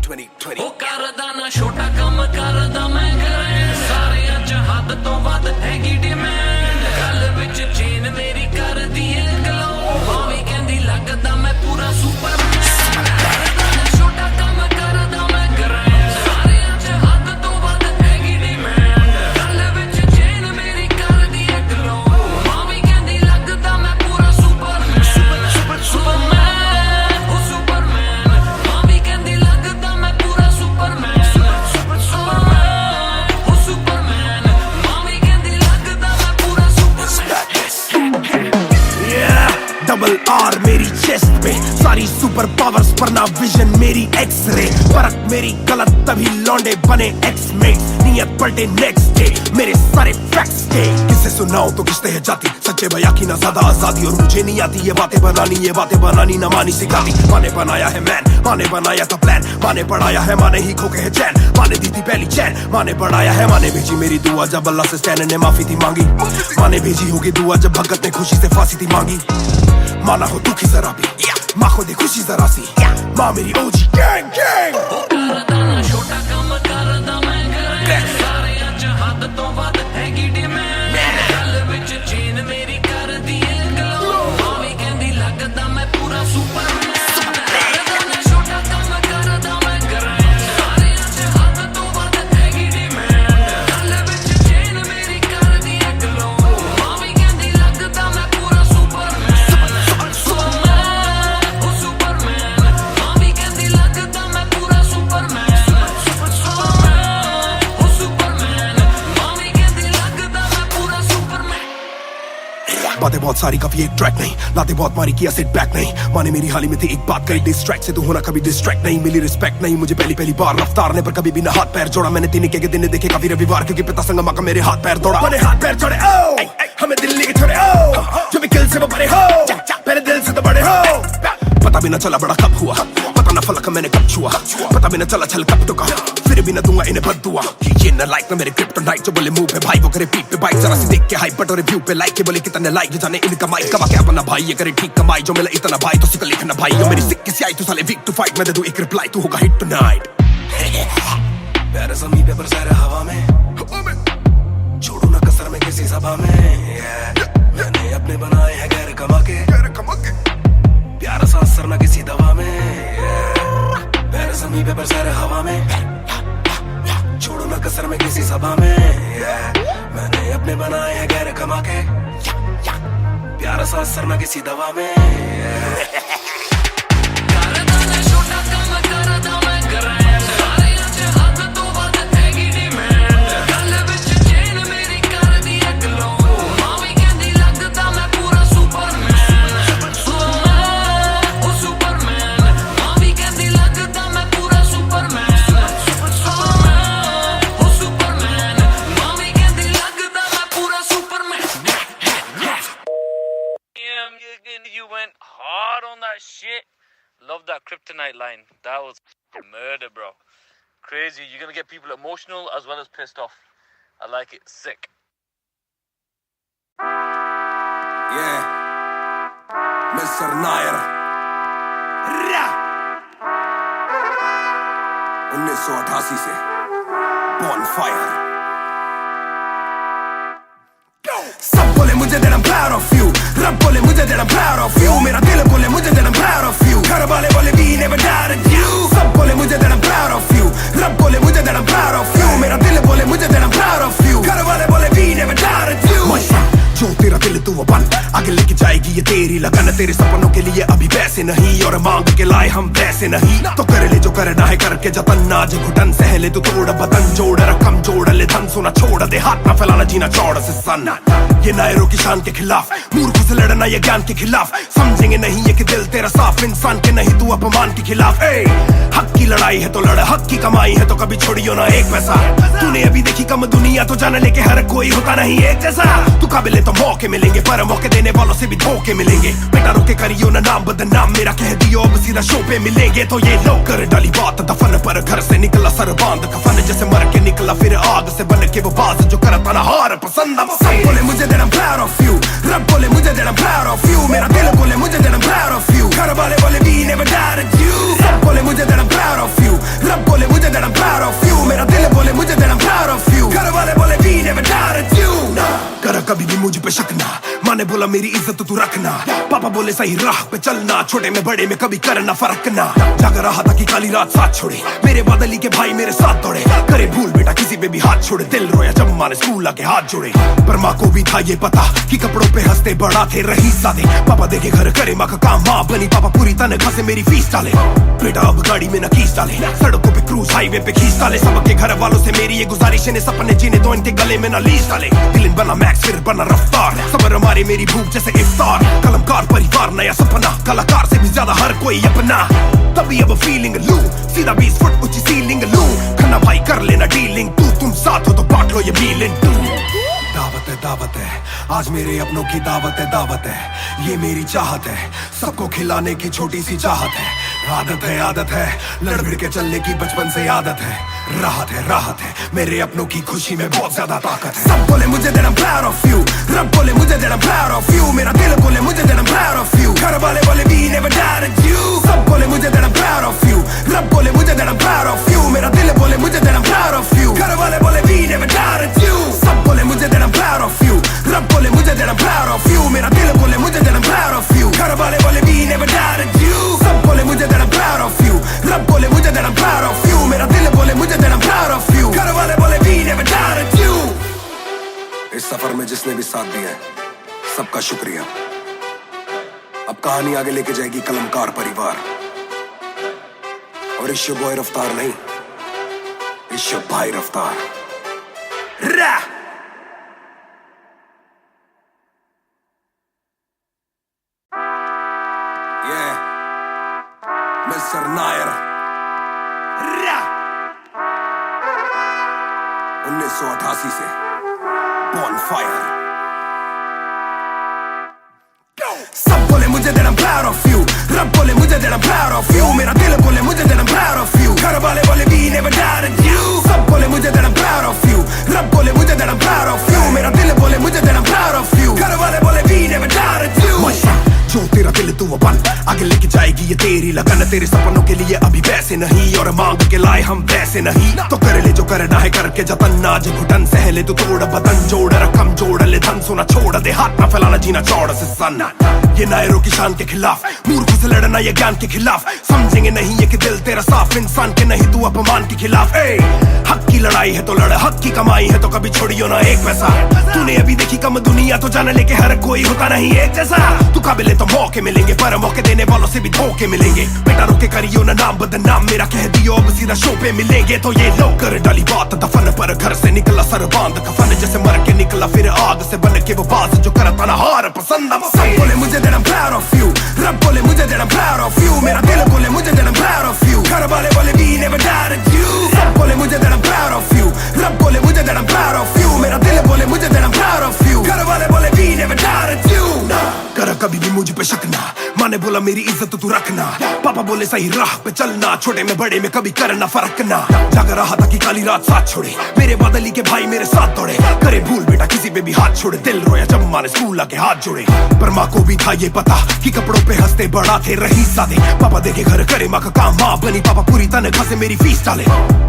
Speaker 3: 2020.
Speaker 5: ਉਹ ਕਰਦਾ ਨਾ ਛੋਟਾ ਕੰਮ ਕਰਦਾ ਮੈਂ ਕਰਾਂ ਸਾਰਿਆਂ ਚ ਹੱਦ ਤੋਂ ਵੱਧ ਹੈਗੀ ਡਿਮਾਂਡ ਗੱਲ ਵਿੱਚ ਚੇਨ ਮੇਰੀ ਕਰਦੀ ਏ ਗਲੋ ਮਾਵੀ ਕਹਿੰਦੀ ਲੱਗਦਾ ਮੈਂ ਪੂਰਾ ਸੁਪਰਮੈਨ ਕਰਦਾ ਨਾ ਛੋਟਾ ਕੰਮ ਕਰਦਾ ਮੈਂ ਕਰਾਂ ਸਾਰਿਆਂ ਚ ਹੱਦ ਤੋਂ ਵੱਧ ਹੈਗੀ ਡਿਮਾਂਡ ਗੱਲ ਵਿੱਚ ਚੇਨ ਮੇਰੀ ਕਰਦੀ ਏ ਗਲੋ ਮਾਵੀ ਕਹਿੰਦੀ ਲੱਗਦਾ ਮੈਂ ਪੂਰਾ ਸੁਪਰਮੈਨ ਸੁਪਰਮੈਨ ਉਹ ਸੁਪਰਮੈਨ ਮਾਵੀ ਕਹਿੰਦੀ ਲੱਗਦਾ ਮੈਂ ਪੂਰਾ ਸੁਪਰਮੈਨ ਉਹ ਸੁਪਰਮੈਨ ਮਾਵੀ ਕਹਿੰਦੀ ਲੱਗਦਾ ਮੈਂ ਪੂਰਾ ਸੁਪਰਮੈਨ
Speaker 3: Yeah, double R मेरी चेस्ट पे सारी सुपर पावर्स पर ना विजन मेरी एक्स-रे फर्क मेरी गलत तभी लौंडे बने एक्स-मेट नियत पलटे नेक्स्ट डे मेरे सारे फैक्ट्स के किससे सुनाऊं तो किसते है जाती सच्चे भैया की ना ज्यादा आजादी और मुझे नहीं आती ये बातें बनानी ना मानी सिखाती माने बनाया है मैन माने बनाया था प्लान माने पढ़ाया है माने ही खो के है चैन माने दी थी पहली चैन माने बढ़ाया है माने भेजी मेरी दुआ जब अल्लाह से स्टैन ने माफी थी मांगी माने भेजी होगी दुआ जब भगत ने खुशी से फांसी थी मांगी माना हो दुखी जरा भी माँ को दे खुशी जरा सी माँ मेरी ओजी गैंग गैंग
Speaker 5: ਕਰਦਾ ਨਾ ਛੋਟਾ ਕੰਮ ਕਰਦਾ ਮੈਂ ਕਰਾਂ ਸਾਰਿਆਂ ਚ ਹੱਦ ਤੋਂ ਵੱਧ ਹੈਗੀ ਡਿਮਾਂਡ ਗੱਲ ਵਿੱਚ ਚੇਨ ਮੇਰੀ ਕਰਦੀ ਏ ਗਲੋ ਮਾਵੀ ਕਹਿੰਦੀ ਲੱਗਦਾ ਮੈਂ ਪੂਰਾ ਸੁਪਰਮੈਨ ਕਰਦਾ ਨਾ ਛੋਟਾ ਕੰਮ ਕਰਦਾ ਮੈਂ ਕਰਾਂ ਸਾਰਿਆਂ ਚ ਹੱਦ ਤੋਂ ਵੱਧ ਹੈਗੀ ਡਿਮਾਂਡ ਗੱਲ ਵਿੱਚ ਚੇਨ ਮੇਰੀ ਕਰਦੀ ਏ ਗਲੋ ਮਾਵੀ ਕਹਿੰਦੀ ਲੱਗਦਾ ਮੈਂ ਪੂਰਾ ਸੁਪਰਮੈਨ ਉਹ ਸੁਪਰਮੈਨ ਮਾਵੀ ਕਹਿੰਦੀ ਲੱਗਦਾ ਮੈਂ ਪੂਰਾ ਸੁਪਰਮੈਨ ਉਹ ਸੁਪਰਮੈਨ ਮਾਵੀ ਕਹਿੰਦੀ ਲੱਗਦਾ ਮੈਂ ਪੂਰਾ ਸੁਪਰਮੈਨ
Speaker 3: बातें बहुत सारी कभी एक ट्रैक नहीं लाते बहुत मारी किया सेट बैक नहीं माने मेरी हाल ही में थी एक बात करी डिस्ट्रैक्ट से तू होना कभी डिस्ट्रैक्ट नहीं मिली रिस्पेक्ट नहीं मुझे पहली बार रफ्तार ने पर कभी भी ना हाथ पैर जोड़ा मैंने तीन के दिन देखे काफी रविवार क्योंकि पिता संगमा का मेरे हाथ पैर दौड़ा मैंने हाथ पैर जोड़े ओ हमें दिल्ली के छोड़े ओ जो भी किल से वो बड़े हो मेरे दिल से तो बड़े हो पता भी ना चला बड़ा कब हुआ पता ना फलक मैंने कब छुआ पता भी ना चला छल कब टुका फिर भी ना दूंगा इन्हें बददुआ ये ना लाइक ना मेरे क्रिप्टोनाइट जो बोले मुंह पे भाई वो करे पीठ पे बाइक जरा सी देख के हाइप बट और रिव्यू पे लाइक के बोले कितने लाइक जाने इनका माइक कमा के अपना भाई ये करे ठीक कमाई जो मिला इतना भाई तो सिकल लिखना भाई जो मेरी सिक्की सी आई तू साले वीक टू फाइट मैं दे दूं एक रिप्लाई तू होगा हिट टुनाइट प्यारे ज़मीं पे बरसा रहा हवा में छोड़ू ना कसर में किसी सभा में मैंने अपने बनाए हैं गैर कमा के प्यारा सा असर ना किसी दवा में प्यारे ज़मीं पे बरसा रहा हवा में छोड़ो ना कसर में किसी सभा में मैंने अपने बनाए हैं गैर कमा के प्यारा सा असर ना किसी दवा में
Speaker 5: ਕਰਦਾ ਨਾ ਛੋਟਾ ਕੰਮ ਕਰਦਾ ਮੈਂ ਕਰਾਂ ਸਾਰਿਆਂ ਚ ਹੱਦ ਤੋਂ ਵੱਧ ਹੈਗੀ ਡਿਮਾਂਡ ਗੱਲ ਵਿੱਚ ਚੇਨ ਮੇਰੀ ਕਰਦੀ ਏ ਗਲੋ ਮਾਵੀ ਕਹਿੰਦੀ ਲੱਗਦਾ ਮੈਂ ਪੂਰਾ ਸੁਪਰਮੈਨ ਉਹ ਸੁਪਰਮੈਨ ਮਾਵੀ ਕਹਿੰਦੀ ਲੱਗਦਾ ਮੈਂ ਪੂਰਾ ਸੁਪਰਮੈਨ ਉਹ ਸੁਪਰਮੈਨ ਮਾਵੀ ਕਹਿੰਦੀ ਲੱਗਦਾ ਮੈਂ ਪੂਰਾ Superman You went hard on that shit. Love that kryptonite line. That was murder, bro. Crazy. You're gonna get people emotional as well as pissed off. I like it. Sick.
Speaker 3: Yeah, Mr. Nair 1988 से Bonfire सब बोले मुझे that I'm proud of you रब बोले मुझे that I'm proud of you मेरा दिल बोले मुझे that I'm proud of you घर वाले बोले we never doubted you सब बोले मुझे that I'm proud of you रब बोले मुझे that I'm proud of you मेरा दिल बोले मुझे that I'm proud of you घर वाले बोले we never doubted you जो तेरा दिल तू वो बन आगे लेके जाएगी ये तेरी लगन तेरे सपनों के लिए अभी वैसे पैसे नहीं और मांग के लाए हम पैसे नहीं। तो कर ले जो करना है करके जतन, आज घुटन सहले तू तोड़ बदन, जोड़ रकम जोड़ ले धन, सोना छोड़ दे हाथ ना फैलाना जीना चौड़ से सन। ये नायरों की शान के खिलाफ, मूर्खों से लड़ना ये ज्ञान के खिलाफ, समझेंगे नहीं ये कि दिल तेरा साफ, इंसान के नहीं तू अपमान के खिलाफ। हक की लड़ाई है तो लड़, हक की कमाई है तो कभी छोड़ियो ना एक पैसा। तूने अभी देखी कम दुनिया तो जान ले के हर कोई होता नहीं एक जैसा। तू काबिले तो मौके मिलेंगे पर मौके देने वालों से भी धोखे मिलेंगे। बेटा रोके करियो ना नाम बदनाम मेरा, कह दियो अब सीधा शो पे मिलेंगे। तो ये लो कर डाली बात दफन पर, घर से निकला सर बांध कफन, जैसे मर के निकला फिर आग से बन के वो बाज जो करता ना हार पसंद। सब बोले मुझे that I'm proud of you, रब बोले मुझे that I'm proud of you, मेरा दिल बोले मुझे that I'm proud of you, घर वाले बोले we never doubted you। सब बोले मुझे that I'm proud of you, रब बोले मुझे that I'm proud of you, मेरा दिल बोले मुझे that I'm proud of you, घर वाले बोले we never doubted you। ना कर कभी भी मुझ पे शक ना, माँ ने बोला मेरी इज्जत तू रखना, पापा बोले सही राह पे चलना, छोटे में बड़े में कभी करना फर्क ना। जाग रहा था कि काली रात साथ छोड़े, मेरे बादली के भाई मेरे साथ दौड़े, करे भूल बेटा किसी पे भी हाथ छोड़े, दिल रोया जब माँ ने स्कूल आके हाथ जोड़े। पर माँ को भी था ये पता कि कपड़ों पे हंसते बड़ा थे रही सादे, पापा देखे घर करे माँ का काम, माँ बनी पापा पूरी तनख्वाह से मेरी फीस डाले। बेटा अब गाड़ी में न कीस डाले, सड़कों पे क्रूज हाईवे पे खींच डाले, सबके घर वालों से मेरी ये गुजारिश है सपने जीने दो इनके गले में न लीस डाले। दिल बना मैक्स फिर बना रफ्तार, सबर हमारे मेरी भूख जैसे इफ्तार, कलमकार परिवार नया सपना, कलाकार से भी ज्यादा हर कोई अपना। तभी अब फीलिंग लू, सीधा 20 फुट ऊंची सीलिंग लू, खन्ना भाई कर लेना डीलिंग, तू तुम साथ हो तो बांट लो ये बीलिंग। दावत है आज मेरे अपनों की दावत है, ये मेरी चाहत है, सबको खिलाने की छोटी सी चाहत है। आदत है लड़ भिड़ के चलने की बचपन से आदत है, राहत है मेरे अपनों की खुशी में बहुत ज्यादा ताकत है। सब बोले मुझे that I'm proud of you, रब बोले मुझे that I'm proud of you, मेरा दिल बोले मुझे that I'm proud of you, घर वाले बोले we never doubted you। सब बोले मुझे that I'm proud of you, रब बोले मुझे that I'm proud of you, मेरा दिल बोले मुझे that I'm proud of you, घर वाले बोले we never doubted you। सब बोले मुझे that I'm proud of you, रब बोले मुझे that I'm proud of you, मेरा दिल बोले मुझे that I'm proud of you, घर वाले बोले we never doubted you। सब बोले मुझे that I'm proud of you, रब बोले मुझे that I'm proud of you, मेरा दिल बोले मुझे that I'm proud of you, घर वाले बोले we never doubted you। इस सफर में जिसने भी साथ दिया है सबका शुक्रिया। अब कहानी आगे लेके जाएगी कलमकार परिवार, और इश्यो बॉय रफ्तार नहीं, इश्यो भाई रफ्तार। मिस्टर नायर 1988 से Bonfire। सब बोले मुझे that I'm proud of you, रब बोले मुझे that I'm proud of you, मेरा दिल बोले मुझे that I'm proud of you, घर वाले बोले we never doubted you। सब बोले मुझे that I'm proud of you, रब बोले मुझे that I'm proud of you, मेरा दिल बोले मुझे that I'm proud of you, घर वाले बोले we never doubted you। जो तेरा दिल तू वो बन, आगे लेके जाएगी ये तेरी लगन, तेरे सपनों के लिए अभी पैसे नहीं और मांग के लाए हम पैसे नहीं। तो कर ले जो करना है करके जतन, आज घुटन सहले तू तोड़ बदन, जोड़ रकम जोड़ ले धन, सोना छोड़ दे हाथ ना फैलाना जीना चौड़ से सन। ये नायरों की शान के खिलाफ, मूर्खों से लड़ना ये ज्ञान के खिलाफ, समझेंगे नहीं ये कि दिल तेरा साफ, इंसान के नहीं तू अपमान के खिलाफ। हक की लड़ाई है तो लड़, हक की कमाई है तो कभी छोड़ियो ना एक पैसा। तूने अभी देखी कम दुनिया तो जान ले के हर कोई होता नहीं एक जैसा। तू काबिले तो मौके मिलेंगे पर मौके देने वालों से भी धोखे मिलेंगे। बेटा रोके करियो ना नाम बदनाम मेरा, कह दियो अब सीधा शो पे मिलेंगे। तो ये लो कर डाली बात दफन पर, घर से निकला सर बांध कफन, जैसे मर के निकला फिर आग से बन के वो बाज जो करता ना हार पसंद। सब बोले मुझे that I'm proud of you, रब बोले मुझे that I'm proud of you, मेरा दिल बोले मुझे that I'm proud of you, घर वाले बोले we never doubted you। सब बोले मुझे that I'm proud of you, रब बोले मुझे that I'm proud of you, मेरा दिल बोले मुझे that I'm proud of you, घर वाले बोले we never doubted you। ना कर कभी भी मुझ पे शक ना, माँ ने बोला मेरी इज्जत तू रखना, पापा बोले सही राह पे चलना, छोटे में बड़े में कभी करना फर्क ना। जाग रहा था कि काली रात साथ छोड़े, मेरे बादली के भाई मेरे साथ दौड़े, करे भूल बेटा किसी पे भी हाथ छोड़े, दिल रोया जब माँ ने स्कूल आके हाथ जोड़े। पर माँ को भी था ये पता कि कपड़ों पे हंसते बड़ा थे रही सादे, पापा देखे घर करे माँ का काम, माँ बनी पापा पूरी तनख्वाह से मेरी फीस डाले।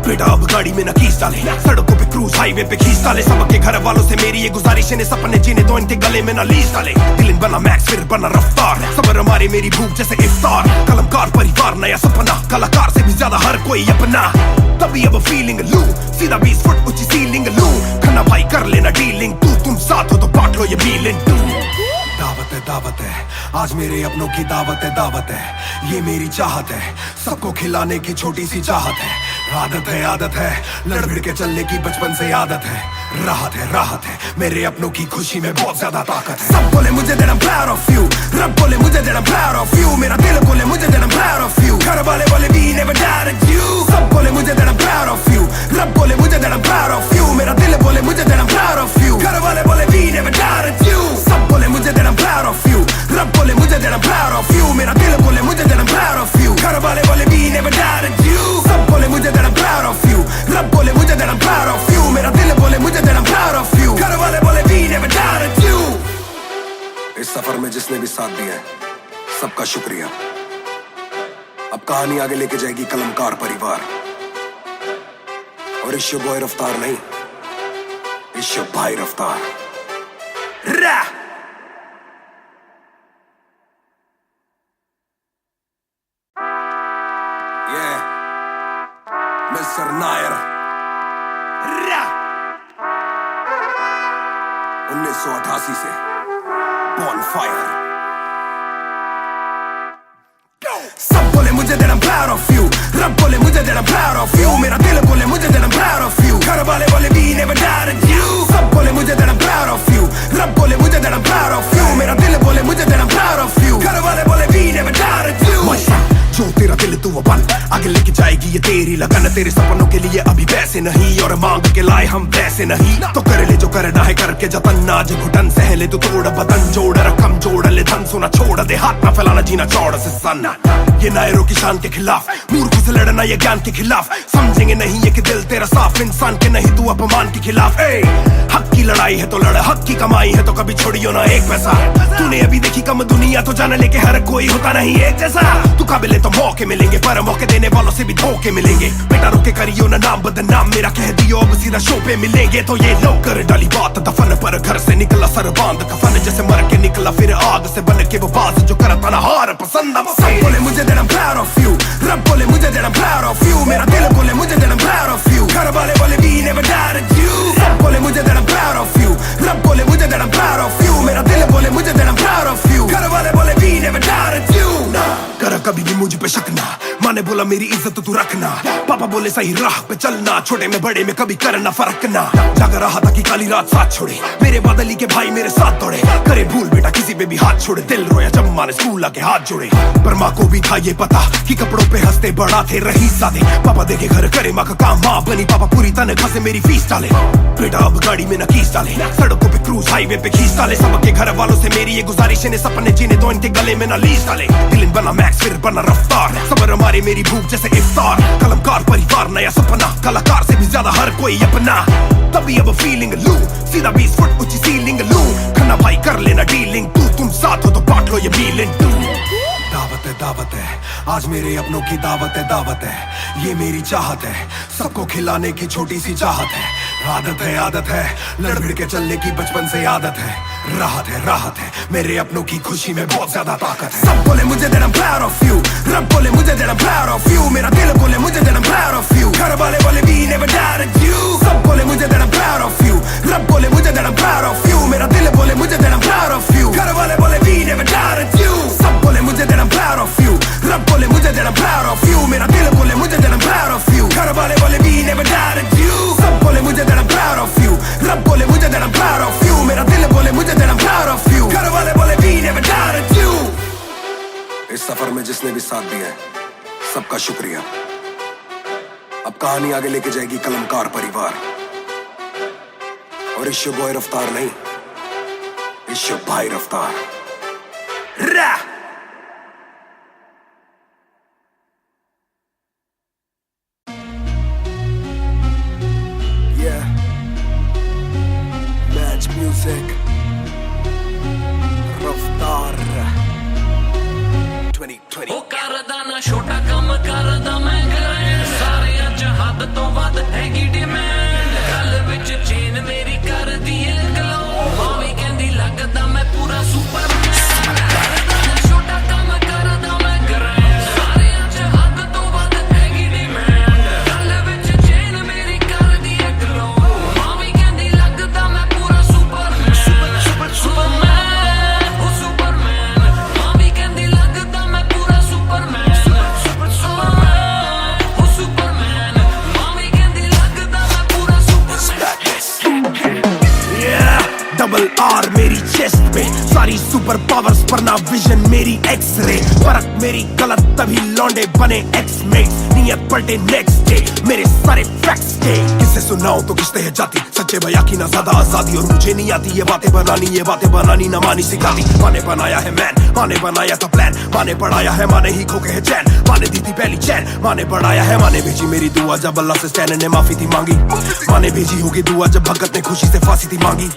Speaker 3: बेटा अब गाड़ी में न कीस डाले, सड़कों पे क्रूज हाईवे पे खींच डाले, सबके घर वालों से मेरी ये गुजारिश है सपने जीने दो इनके गले में न लीस डाले। दिल बना मैक्स फिर बना रफ्तार, सबर हमारे मेरी भूख जैसे इफ्तार, कलमकार परिवार नया सपना, कलाकार से भी ज्यादा हर कोई अपना। तभी अब फीलिंग लू, सीधा 20 फुट ऊंची सीलिंग लू, खन्ना भाई कर लेना डीलिंग, तू तुम साथ हो तो बांट लो ये बीलिंग। दावत
Speaker 1: दावत है, आज मेरे अपनों की दावत है, ये मेरी चाहत है, सबको खिलाने की छोटी सी चाहत है। आदत है लड़ भिड़ के चलने की बचपन से आदत है। राहत है मेरे अपनों की खुशी में बहुत ज्यादा ताकत है। सब बोले मुझे that I'm proud of you, रब बोले मुझे that I'm proud of you, मेरा दिल बोले मुझे that I'm proud of you, घर वाले बोले we never doubted you। सब बोले मुझे that I'm proud of you, रब बोले मुझे that I'm proud of you, मेरा दिल बोले मुझे that I'm proud of you, घर वाले बोले we never doubted you। सब बोले मुझे that I'm proud of you, रब बोले मुझे that I'm proud of you, मेरा दिल बोले मुझे that I'm proud of you, घर वाले बोले we never doubted you। सब बोले मुझे that I'm proud of you, रब बोले मुझे that I'm proud of you, मेरा दिल बोले मुझे that I'm proud of you, घर वाले बोले we never doubted you। इस सफर में जिसने भी साथ दिया है सबका शुक्रिया। अब कहानी आगे लेके जाएगी कलमकार परिवार, और इश्यो बॉय रफ्तार नहीं, इश्यो भाई रफ्तार। मिस्टर नायर 1988 से Bonfire। सब बोले मुझे that I'm proud of you, रब बोले मुझे that I'm proud of you, मेरा दिल बोले मुझे that I'm proud of you, घर वाले बोले we never doubted you। सब बोले मुझे that I'm proud of you, रब बोले मुझे that I'm proud of you, मेरा दिल बोले मुझे that I'm proud of you, घर वाले बोले we never doubted you। जो तेरा दिल तू वो बन, आगे लेके जाएगी ये तेरी लगन, तेरे सपनों के लिए अभी पैसे नहीं और मांग के लाए हम वैसे नहीं, तो कर ले जो करना है करके जतन, आज घुटन सह ले तू तोड़ बदन, जोड़ रकम जोड़ ले धन, सोना छोड़ दे हाथ ना फैलाना जीना चौड़ से सन। ये नायरों की शान के खिलाफ, मूर्खों से लड़ना ये ज्ञान के खिलाफ, समझेंगे नहीं ये कि दिल तेरा साफ, इंसान के नहीं तू अपमान के खिलाफ। हक की लड़ाई है तो लड़, हक की कमाई है तो कभी छोड़ियो ना एक पैसा, तूने अभी देखी कम दुनिया तो जान ले के हर कोई होता नहीं एक जैसा, तू काबिल तो मौके मिलेंगे पर मौके देने वालों से भी धोखे मिलेंगे, बेटा रोके करियो ना नाम बदनाम, मेरा कह दियो अब सीधा शो पे मिलेंगे, तो ये लो कर डाली बात दफन पर, घर से निकला सर बांध कफन, जैसे मर के निकला फिर आग से बन के वो बाज जो करता ना हार पसंद। सब बोले मुझे that I'm proud of you, रब बोले मुझे that I'm proud of you, मेरा दिल बोले मुझे that I'm proud of you, घर वाले बोले we never doubted you। सब बोले मुझे that I'm proud of you, रब बोले मुझे that I'm proud of you, मेरा दिल बोले मुझे that I'm proud of you, घर वाले बोले we never doubted you। ना कर कभी भी मुझ पे शक ना, माँ ने बोला मेरी इज्जत तू रखना, पापा बोले सही राह पे चलना, छोटे में बड़े में कभी करना फर्क ना, लग रहा था कि काली रात साथ छोड़े, मेरे बादली के भाई मेरे साथ दौड़े, करे भूल बेटा किसी पे भी हाथ छोड़े, दिल रोया जब माँ ने स्कूल आके हाथ जोड़े, पर माँ को भी था ये पता कि कपड़ों पे हंसते बड़ा थे रही सादे, पापा देखे घर करे माँ का काम, माँ बनी पापा पूरी तनख्वाह से मेरी फीस डाले, बेटा अब गाड़ी में न कीस डाले, सड़कों पे क्रूज हाईवे पे खींच डाले, सबके घर वालों से मेरी ये गुजारिश है सपने जीने तो इनके गले में न लीस डाले, दिल बना मैक्स फिर बना रफ्तार, सबर हमारे मेरी भूख जैसे इफ्तार, कलमकार परिवार नया सपना, कलाकार से भी ज्यादा हर कोई अपना, तभी अब फीलिंग लू, सीधा 20 फुट ऊंची सीलिंग लू, खन्ना भाई कर लेना डीलिंग, तुम साथ हो तो बांट लो ये मीलिंग टू। दावत है आज मेरे अपनों की दावत है, ये मेरी चाहत है, सबको खिलाने की छोटी सी चाहत है, आदत है लड़ भिड़ के चलने की बचपन से आदत है, राहत है मेरे अपनों की खुशी में बहुत ज्यादा ताकत है। सब बोले मुझे that I'm proud of you, रब बोले मुझे that I'm proud of you, मेरा दिल बोले मुझे that I'm proud of you, घर वाले बोले we never doubted you। सब बोले मुझे that I'm proud of you, रब बोले मुझे that I'm proud of you, मेरा दिल बोले मुझे that I'm proud of you, घर वाले बोले we never doubted you। सब बोले मुझे that I'm proud of you, रब बोले मुझे that I'm proud of you, मेरा दिल बोले मुझे that I'm proud of you, घर वाले बोले we never doubted you। सब बोले मुझे that I'm proud of you, रब बोले मुझे that I'm proud of you, मेरा दिल बोले मुझे that I'm proud of you, घर वाले बोले we never doubted you। इस सफर में जिसने भी साथ दिया है सबका शुक्रिया। अब कहानी आगे लेके जाएगी कलमकार परिवार, और इश्यो बॉय रफ्तार नहीं, इश्यो भाई रफ्तार। मैच म्यूजिक रफ्तार 2020।
Speaker 8: ਉਹ ਕਰਦਾ ਨਾ ਛੋਟਾ ਕੰਮ ਕਰਦਾ ਮੈਂ ਗ੍ਰੈਂਡ, ਸਾਰਿਆਂ ਚ ਹੱਦ ਤੋਂ ਵੱਧ ਹੈਗੀ ਡਿਮਾਂਡ, ਗੱਲ ਵਿੱਚ ਚੇਨ ਮੇਰੀ ਕਰਦੀ ਏ ਗਲੋ, ਮਾਂ ਵੀ ਕਹਿੰਦੀ ਲੱਗਦਾ ਮੈਂ ਪੂਰਾ ਸੁਪਰਮੈਨ, ਕਰਦਾ ਨਾ
Speaker 3: पावर्स पर ना विजन मेरी एक्सरे, फर्क मेरी गलत तभी लौंडे बने एक्समेट्स, नियत पलटे नेक्स्ट डे मेरे सारे फैक्ट्स के। किससे सुनाऊं तो किसते है जाती, सच्चे भैया की ना ज्यादा आजादी, और मुझे नहीं आती ये बातें बनानी ना मानी सिखाती। माने बनाया है मैन, माने बनाया था प्लान, माने पढ़ाया है, माने ही खोके है चैन, माने दी थी पहली चैन, माने बढ़ाया है, माने भेजी मेरी दुआ जब अल्लाह से स्टैन ने माफी थी मांगी, माने भेजी होगी दुआ जब भगत ने खुशी से फांसी थी मांगी।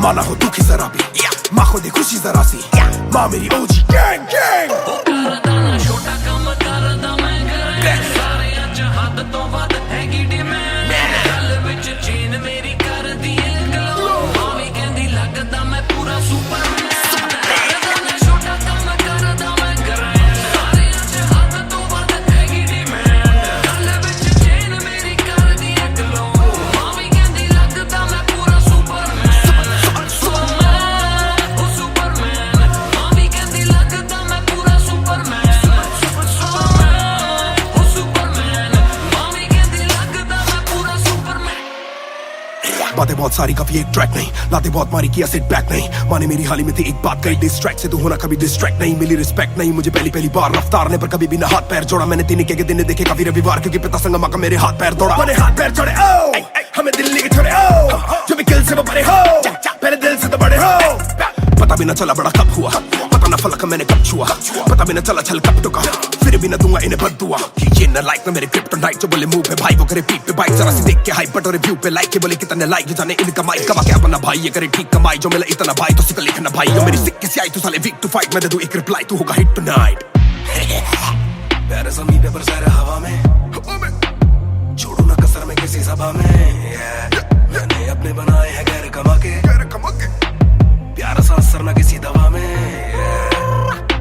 Speaker 3: माना हो दुखी जरा भी, माँ को दे खुशी जरा सी, माँ मेरी ओजी गैंग गैंग।
Speaker 8: छोटा कम करदा मैं करें सारे अच हद तो वध हैगी डिमांड, गल विच चेन मेरी कर दी ग्लो, मावी कहंदी लगदा मैं पूरा सुपरमैन। छोटा कम करदा मैं करें सारे अच हद तो वध हैगी डिमांड, गल विच चेन मेरी कर दी ग्लो, मावी कहंदी लगदा मैं पूरा सुपरमैन। सुपरमैन मावी कहंदी लगदा मैं पूरा सुपरमैन।
Speaker 3: बातें बहुत सारी कभी एक ट्रैक नहीं, लाते बहुत मारी किया सिट बैक नहीं, माने मेरी हाल ही में थी एक बात कही, डिस्ट्रैक्ट से तू होना कभी डिस्ट्रैक्ट नहीं, मिली रिस्पेक्ट नहीं मुझे पहली बार रफ्तार ने, पर कभी भी ना हाथ पैर जोड़ा मैंने, तीन के दिन देखे काफी रविवार, क्योंकि पिता संगमा का मेरे हाथ पैर दौड़ा, मैंने हाथ पैर जोड़े ओ हमें दिल्ली के छोड़े ओ, जो भी किल से वो बड़े हो, मेरे दिल से तो बड़े हो। पता भी ना चला बड़ा कब हुआ, पता ना फलक मैंने कब छुआ, पता भी ना चला छल कब टुका, फिर भी ना दूंगा इन्हें बददुआ। ये ना लाइक ना मेरे क्रिप्टोनाइट, जो बोले मुंह पे भाई वो करे पीठ पे बाइक, जरा सी देख के हाइप बट और रिव्यू पे लाइक के बोले कितने लाइक, जाने इनका माइक कमा के अपना भाई ये करे ठीक कमाई, जो मिला इतना भाई तो सिक लिखना भाई, जो मेरी सिक्की सी आई तू साले वीक टू फाइट, मैं दे दूं एक रिप्लाई तू होगा हिट टुनाइट। प्यारे समी पेपर सारे हवा में, छोड़ू ना कसर में किसी सभा में, मैंने अपने बनाए हैं गैर कमा के, प्यारा सा असर ना किसी दवा में,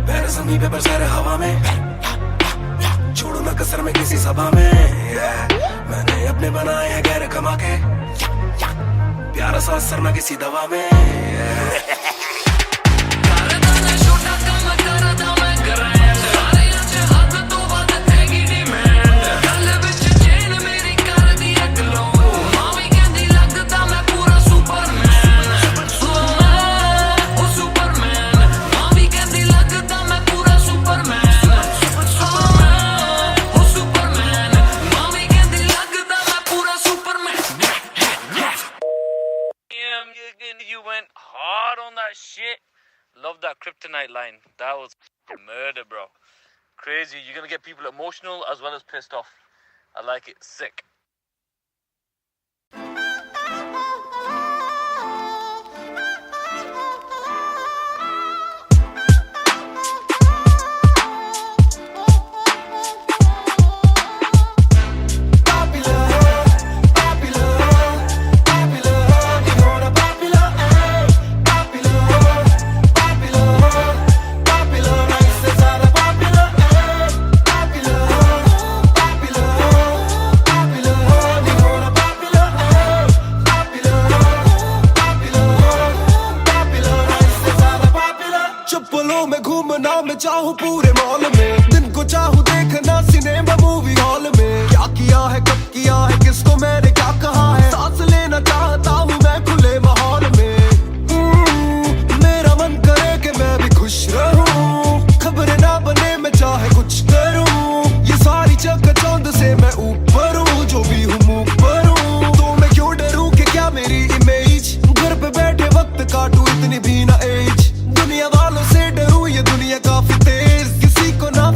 Speaker 3: प्यारे समी पेपर सारे हवा में, छोड़ू ना कसर में किसी सभा में, मैंने अपने बनाए हैं गैर कमा के, प्यारा सा असर ना किसी दवा में।
Speaker 8: छोटा कम करदा मैं करें सारे अच हद तो वध हैगी डिमांड, गल विच चेन मेरी कर दी ग्लो, मावी कहंदी लगदा मैं पूरा सुपरमैन। सुपरमैन मावी कहंदी लगदा मैं पूरा सुपरमैन। सुपरमैन मावी कहंदी लगदा मैं पूरा Superman. You went hard on that shit. Love that kryptonite line. That was murder, bro. Crazy. You're gonna get people emotional as well as pissed off. I like it. Sick.
Speaker 1: मैं चाहूँ पूरे mall में, दिन को चाहूँ देखना cinema movie hall में, क्या किया है कब किया है किसको मैंने क्या कहा है, सांस लेना चाहता हूँ मैं खुले माहौल में, मेरा मन करे कि मैं भी खुश रहूं, खबरें ना बने मैं चाहे कुछ करूं, ये सारी चकाचौंध से मैं ऊपर हूँ, जो भी हूँ मुँह पर हूँ, तो मैं क्यों डरूं कि क्या मेरी इमेज, घर पे बैठे वक्त काटूं इतनी भी ना एज, दुनिया वालों से डरूं ये दुनिया काफी तेज, किसी को ना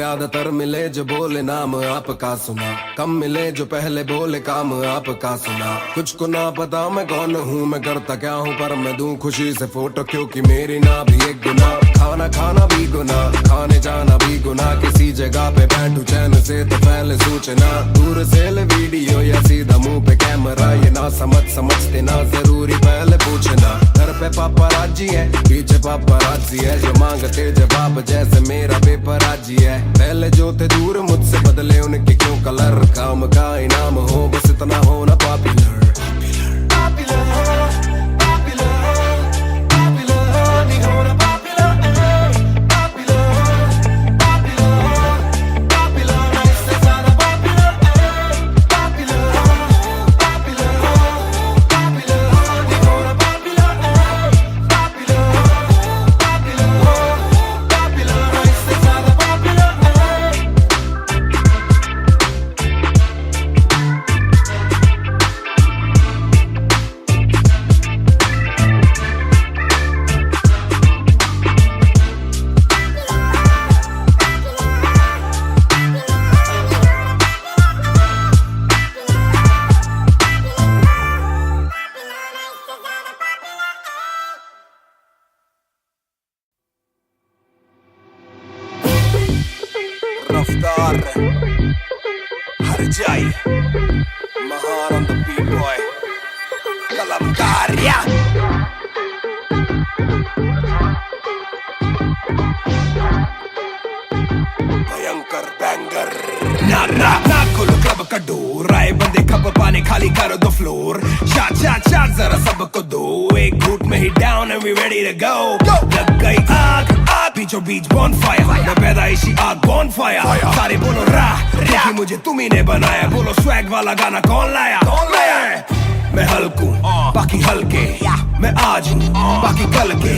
Speaker 1: ज्यादातर मिले जो बोले नाम आपका सुना, कम मिले जो पहले बोले काम आपका सुना। कुछ को ना पता मैं कौन हूँ, मैं करता क्या हूँ, पर मैं दूं खुशी से फोटो क्योंकि मेरी ना भी एक गुना। खाना खाना भी गुना, खाने जाना भी गुना, किसी जगह पे बैठू चैन से तो पहले सूचना। दूर से ले वीडियो या सीधा मुंह पे कैमरा, ये ना समझते ना जरूरी पहले पूछना। घर पे पापराजी है, पीछे पापराजी है, जो मांगते जवाब जैसे मेरा पेपर आजी है। पहले जो थे दूर मुझसे बदले उनके क्यों कलर, काम का इनाम हो बस इतना हो ना पॉपुलर।
Speaker 3: रफ्तार हर जाई महान ऑन द बीट बॉय कलमकार या भयंकर बैंगर ना खोलो क्लब का डोर, आए बंदे खब पाने खाली करो दो फ्लोर। शाट जरा सबको दो, एक घूट में ही down and we ready to go. लग गई आग बीचों बीच बॉनफायर, मैं पैदाइशी आग बॉनफायर। सारे बोलो रा क्योंकि मुझे तुम्ही ने बनाया, बोलो स्वैग वाला गाना कौन लाया। मैं हल्कू बाकी हल्के, मैं आज हूँ बाकी कल के।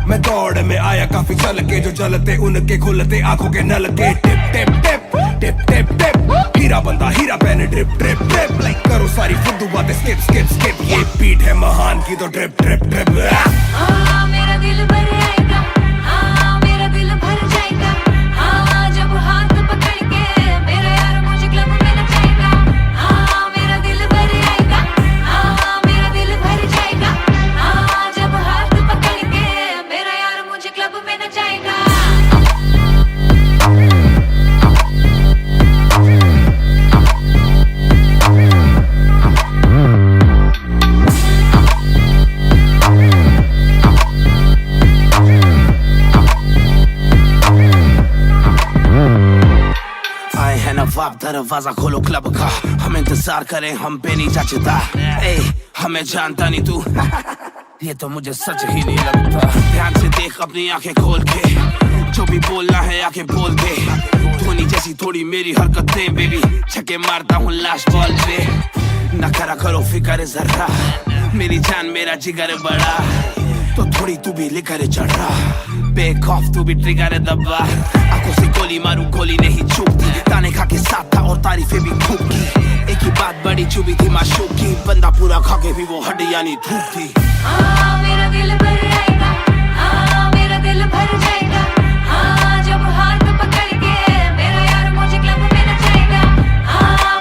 Speaker 3: मैं दौड़ में आया काफी चल के, जो चलते उनके खुलते आंखों के नल के। टिप टिप टिप टिप टिप टिप, हीरा बंदा हीरा पहने ड्रिप ड्रिप ड्रिप। लाइक करो सारी फुद्दू बातें स्किप स्किप स्किप, ये बीट है महान की तो ड्रिप ड्रिप ड्रिप।
Speaker 4: मेरा दिल भर आएगा, मेरा दिल भर जाएगा, जब हाथ पकड़ के मेरा यार मुझे क्लब में नचाएगा। मेरा दिल भर आएगा, मेरा दिल भर जाएगा, जब हाथ पकड़ के मेरा यार मुझे क्लब में नचाएगा।
Speaker 5: नवाब दरवाजा खोलो क्लब का, हम इंतजार करें हम पे नहीं जचता। ए हमें जानता नहीं तू ये तो मुझे सच ही नहीं लगता। ध्यान से देख अपनी आंखें खोल के, जो भी बोलना है आके बोल दे। धोनी जैसी थोड़ी मेरी हरकतें बेबी, छक्के मारता हूँ लास्ट बॉल पे। न करा करो फिक्र जरा, मेरी जान मेरा जिगर बड़ा, तो थोड़ी तू भी लेकर चढ़ा। बेक ऑफ तू भी ट्रिगर दबा, आंखों से गोली मारू गोली नहीं चूकती। ताने खा के साथ था और तारीफें भी खूब की, एक ही बात बड़ी चुभी थी माशूक की। बंदा पूरा खा के भी वो हड्डियां नहीं धूप थी।
Speaker 4: मेरा दिल भर आएगा, मेरा दिल भर जाएगा, जब हाथ पकड़ के मेरा यार मुझे क्लब में नचाएगा।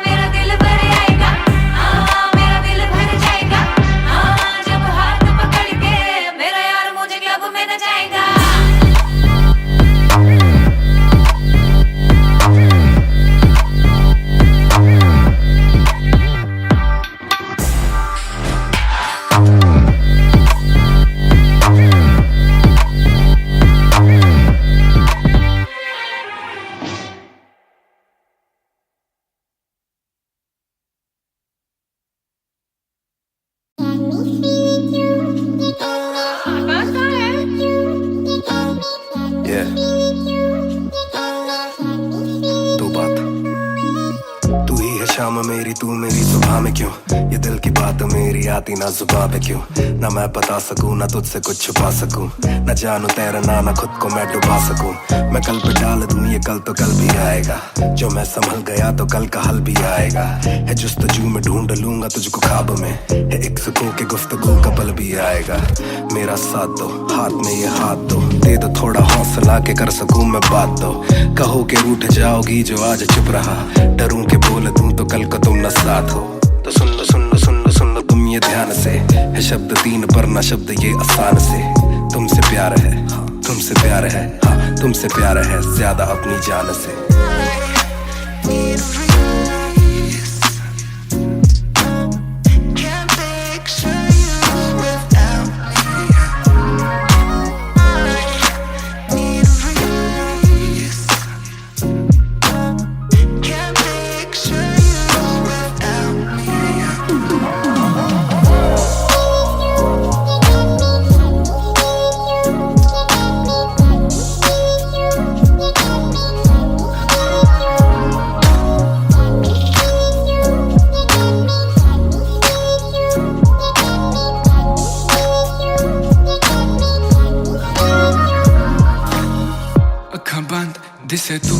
Speaker 4: मेरा दिल भर आएगा, मेरा दिल भर जाएगा, जब हाथ पकड़ के मेरा यार मुझे क्लब में नचाएगा।
Speaker 3: शाम मेरी तू मेरी सुबह में क्यों, ये दिल की बात मेरी आती ना जुबां पे क्यों, ना मैं बता सकूं ना तुझसे कुछ छुपा सकूं, ना जानू तैरना ना खुद को मैं डुबा सकूं। मैं कल पे डाल दूं ये कल तो कल भी आएगा, जो मैं संभल गया तो कल का हल भी आएगा। है जुस्तजू में ढूंढ लूंगा तुझको ख्वाब में, है एक सुकून के गुफ्तगू का पल भी आएगा। मेरा साथ दो, हाथ में ये हाथ दो, दे दो थोड़ा हौसला के कर सकूं मैं बात दो। कहो के रूठ जाओगी जो आज चुप रहा, डरूं के बोल दूं तो कल को तुम न साथ हो। तो सुन लो सुन लो सुन लो सुन लो तुम ये ध्यान से, है शब्द तीन पर ना शब्द ये आसान से। तुमसे प्यार है, हाँ तुमसे प्यार है, हाँ तुमसे प्यार है ज्यादा अपनी जान से।
Speaker 6: दिसे तू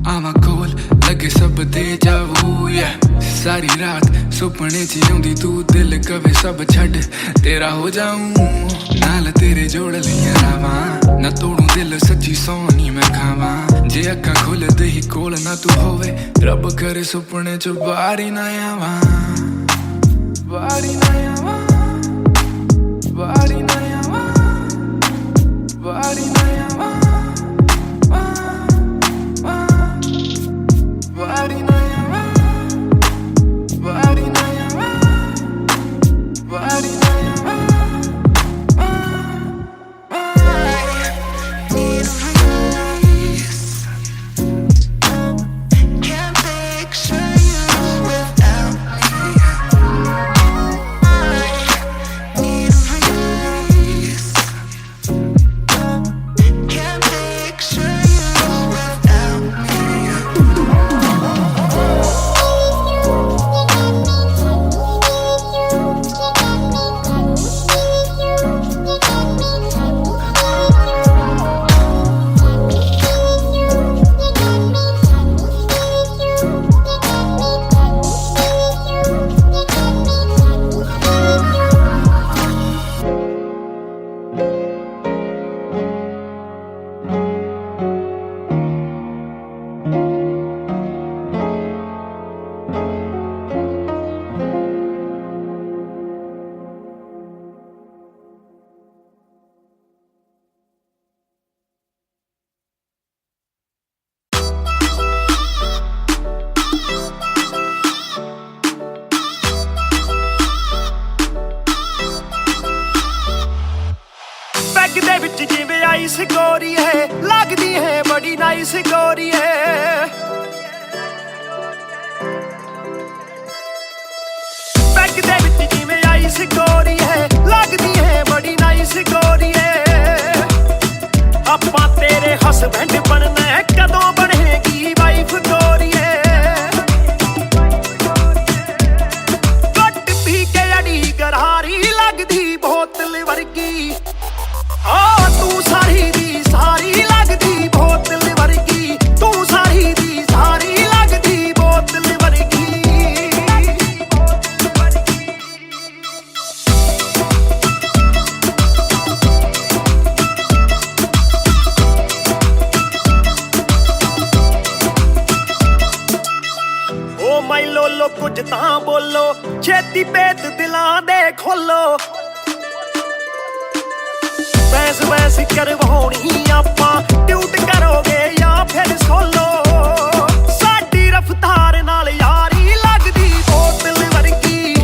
Speaker 6: आवा कोल लगे सब दे जावू या सारी रात सुपने च आउंदी तू दिल कवे सब छड़ तेरा हो जाऊं नाल तेरे जोड़ लिया रावां ना तोड़ू दिल सच्ची सोनी मैं खावां जे अक्खां खोल दे ही कोल ना तू होवे रब करे सुपने च बारी ना आवां बारी ना आवां बारी ना आवां बारी ना आवां
Speaker 7: ਦੇ ਵਿੱਚ ਜਿਵੇਂ ਆਈਸ ਗੋਰੀ ਹੈ ਲੱਗਦੀ ਹੈ ਬੜੀ ਨਾਈਸ ਗੋਰੀ ਹੈ ਬੈਗ ਦੇ ਵਿੱਚ ਜਿਵੇਂ ਆਈਸ ਗੋਰੀ ਹੈ ਲੱਗਦੀ ਹੈ ਬੜੀ ਨਾਈਸ ਗੋਰੀ ਹੈ ਆਪਾਂ ਤੇਰੇ ਹਸਬੈਂਡ ਬਣਨਾ ਹੈ ਕਦੋਂ ਬਣੇਗੀ ਵਾਈਫ ਗੋਰੀ ਹੈ ਗੱਟ ਪੀ ਕੇ ਅੜੀ ਗਰਾਰੀ ਲੱਗਦੀ ਬੋਤਲ ਵਰਗੀ ਆ ਤੂੰ ਸਾਰੀ ਦੀ ਸਾਰੀ ਲੱਗਦੀ ਬੋਤਲ ਵਰਗੀ ਤੂੰ ਸਾਰੀ ਦੀ ਸਾਰੀ ਲੱਗਦੀ ਬੋਤਲ ਵਰਗੀ ਓ ਮਾਈ ਲੋਲੋ ਕੁਝ ਤਾਂ ਬੋਲੋ ਛੇਤੀ ਭੇਤ ਦਿਲਾਂ ਦੇ ਖੋਲੋ ਬੈਸ ਬੈਸ ਕਰਵਾਉਣੀ ਆਪਾਂ ਟਿਊਟ ਕਰੋਗੇ ਜਾਂ ਫਿਰ ਸੋਲੋ ਸਾਡੀ ਰਫਤਾਰ ਨਾਲ ਯਾਰੀ ਲੱਗਦੀ ਬੋਤਲ ਵਰਗੀ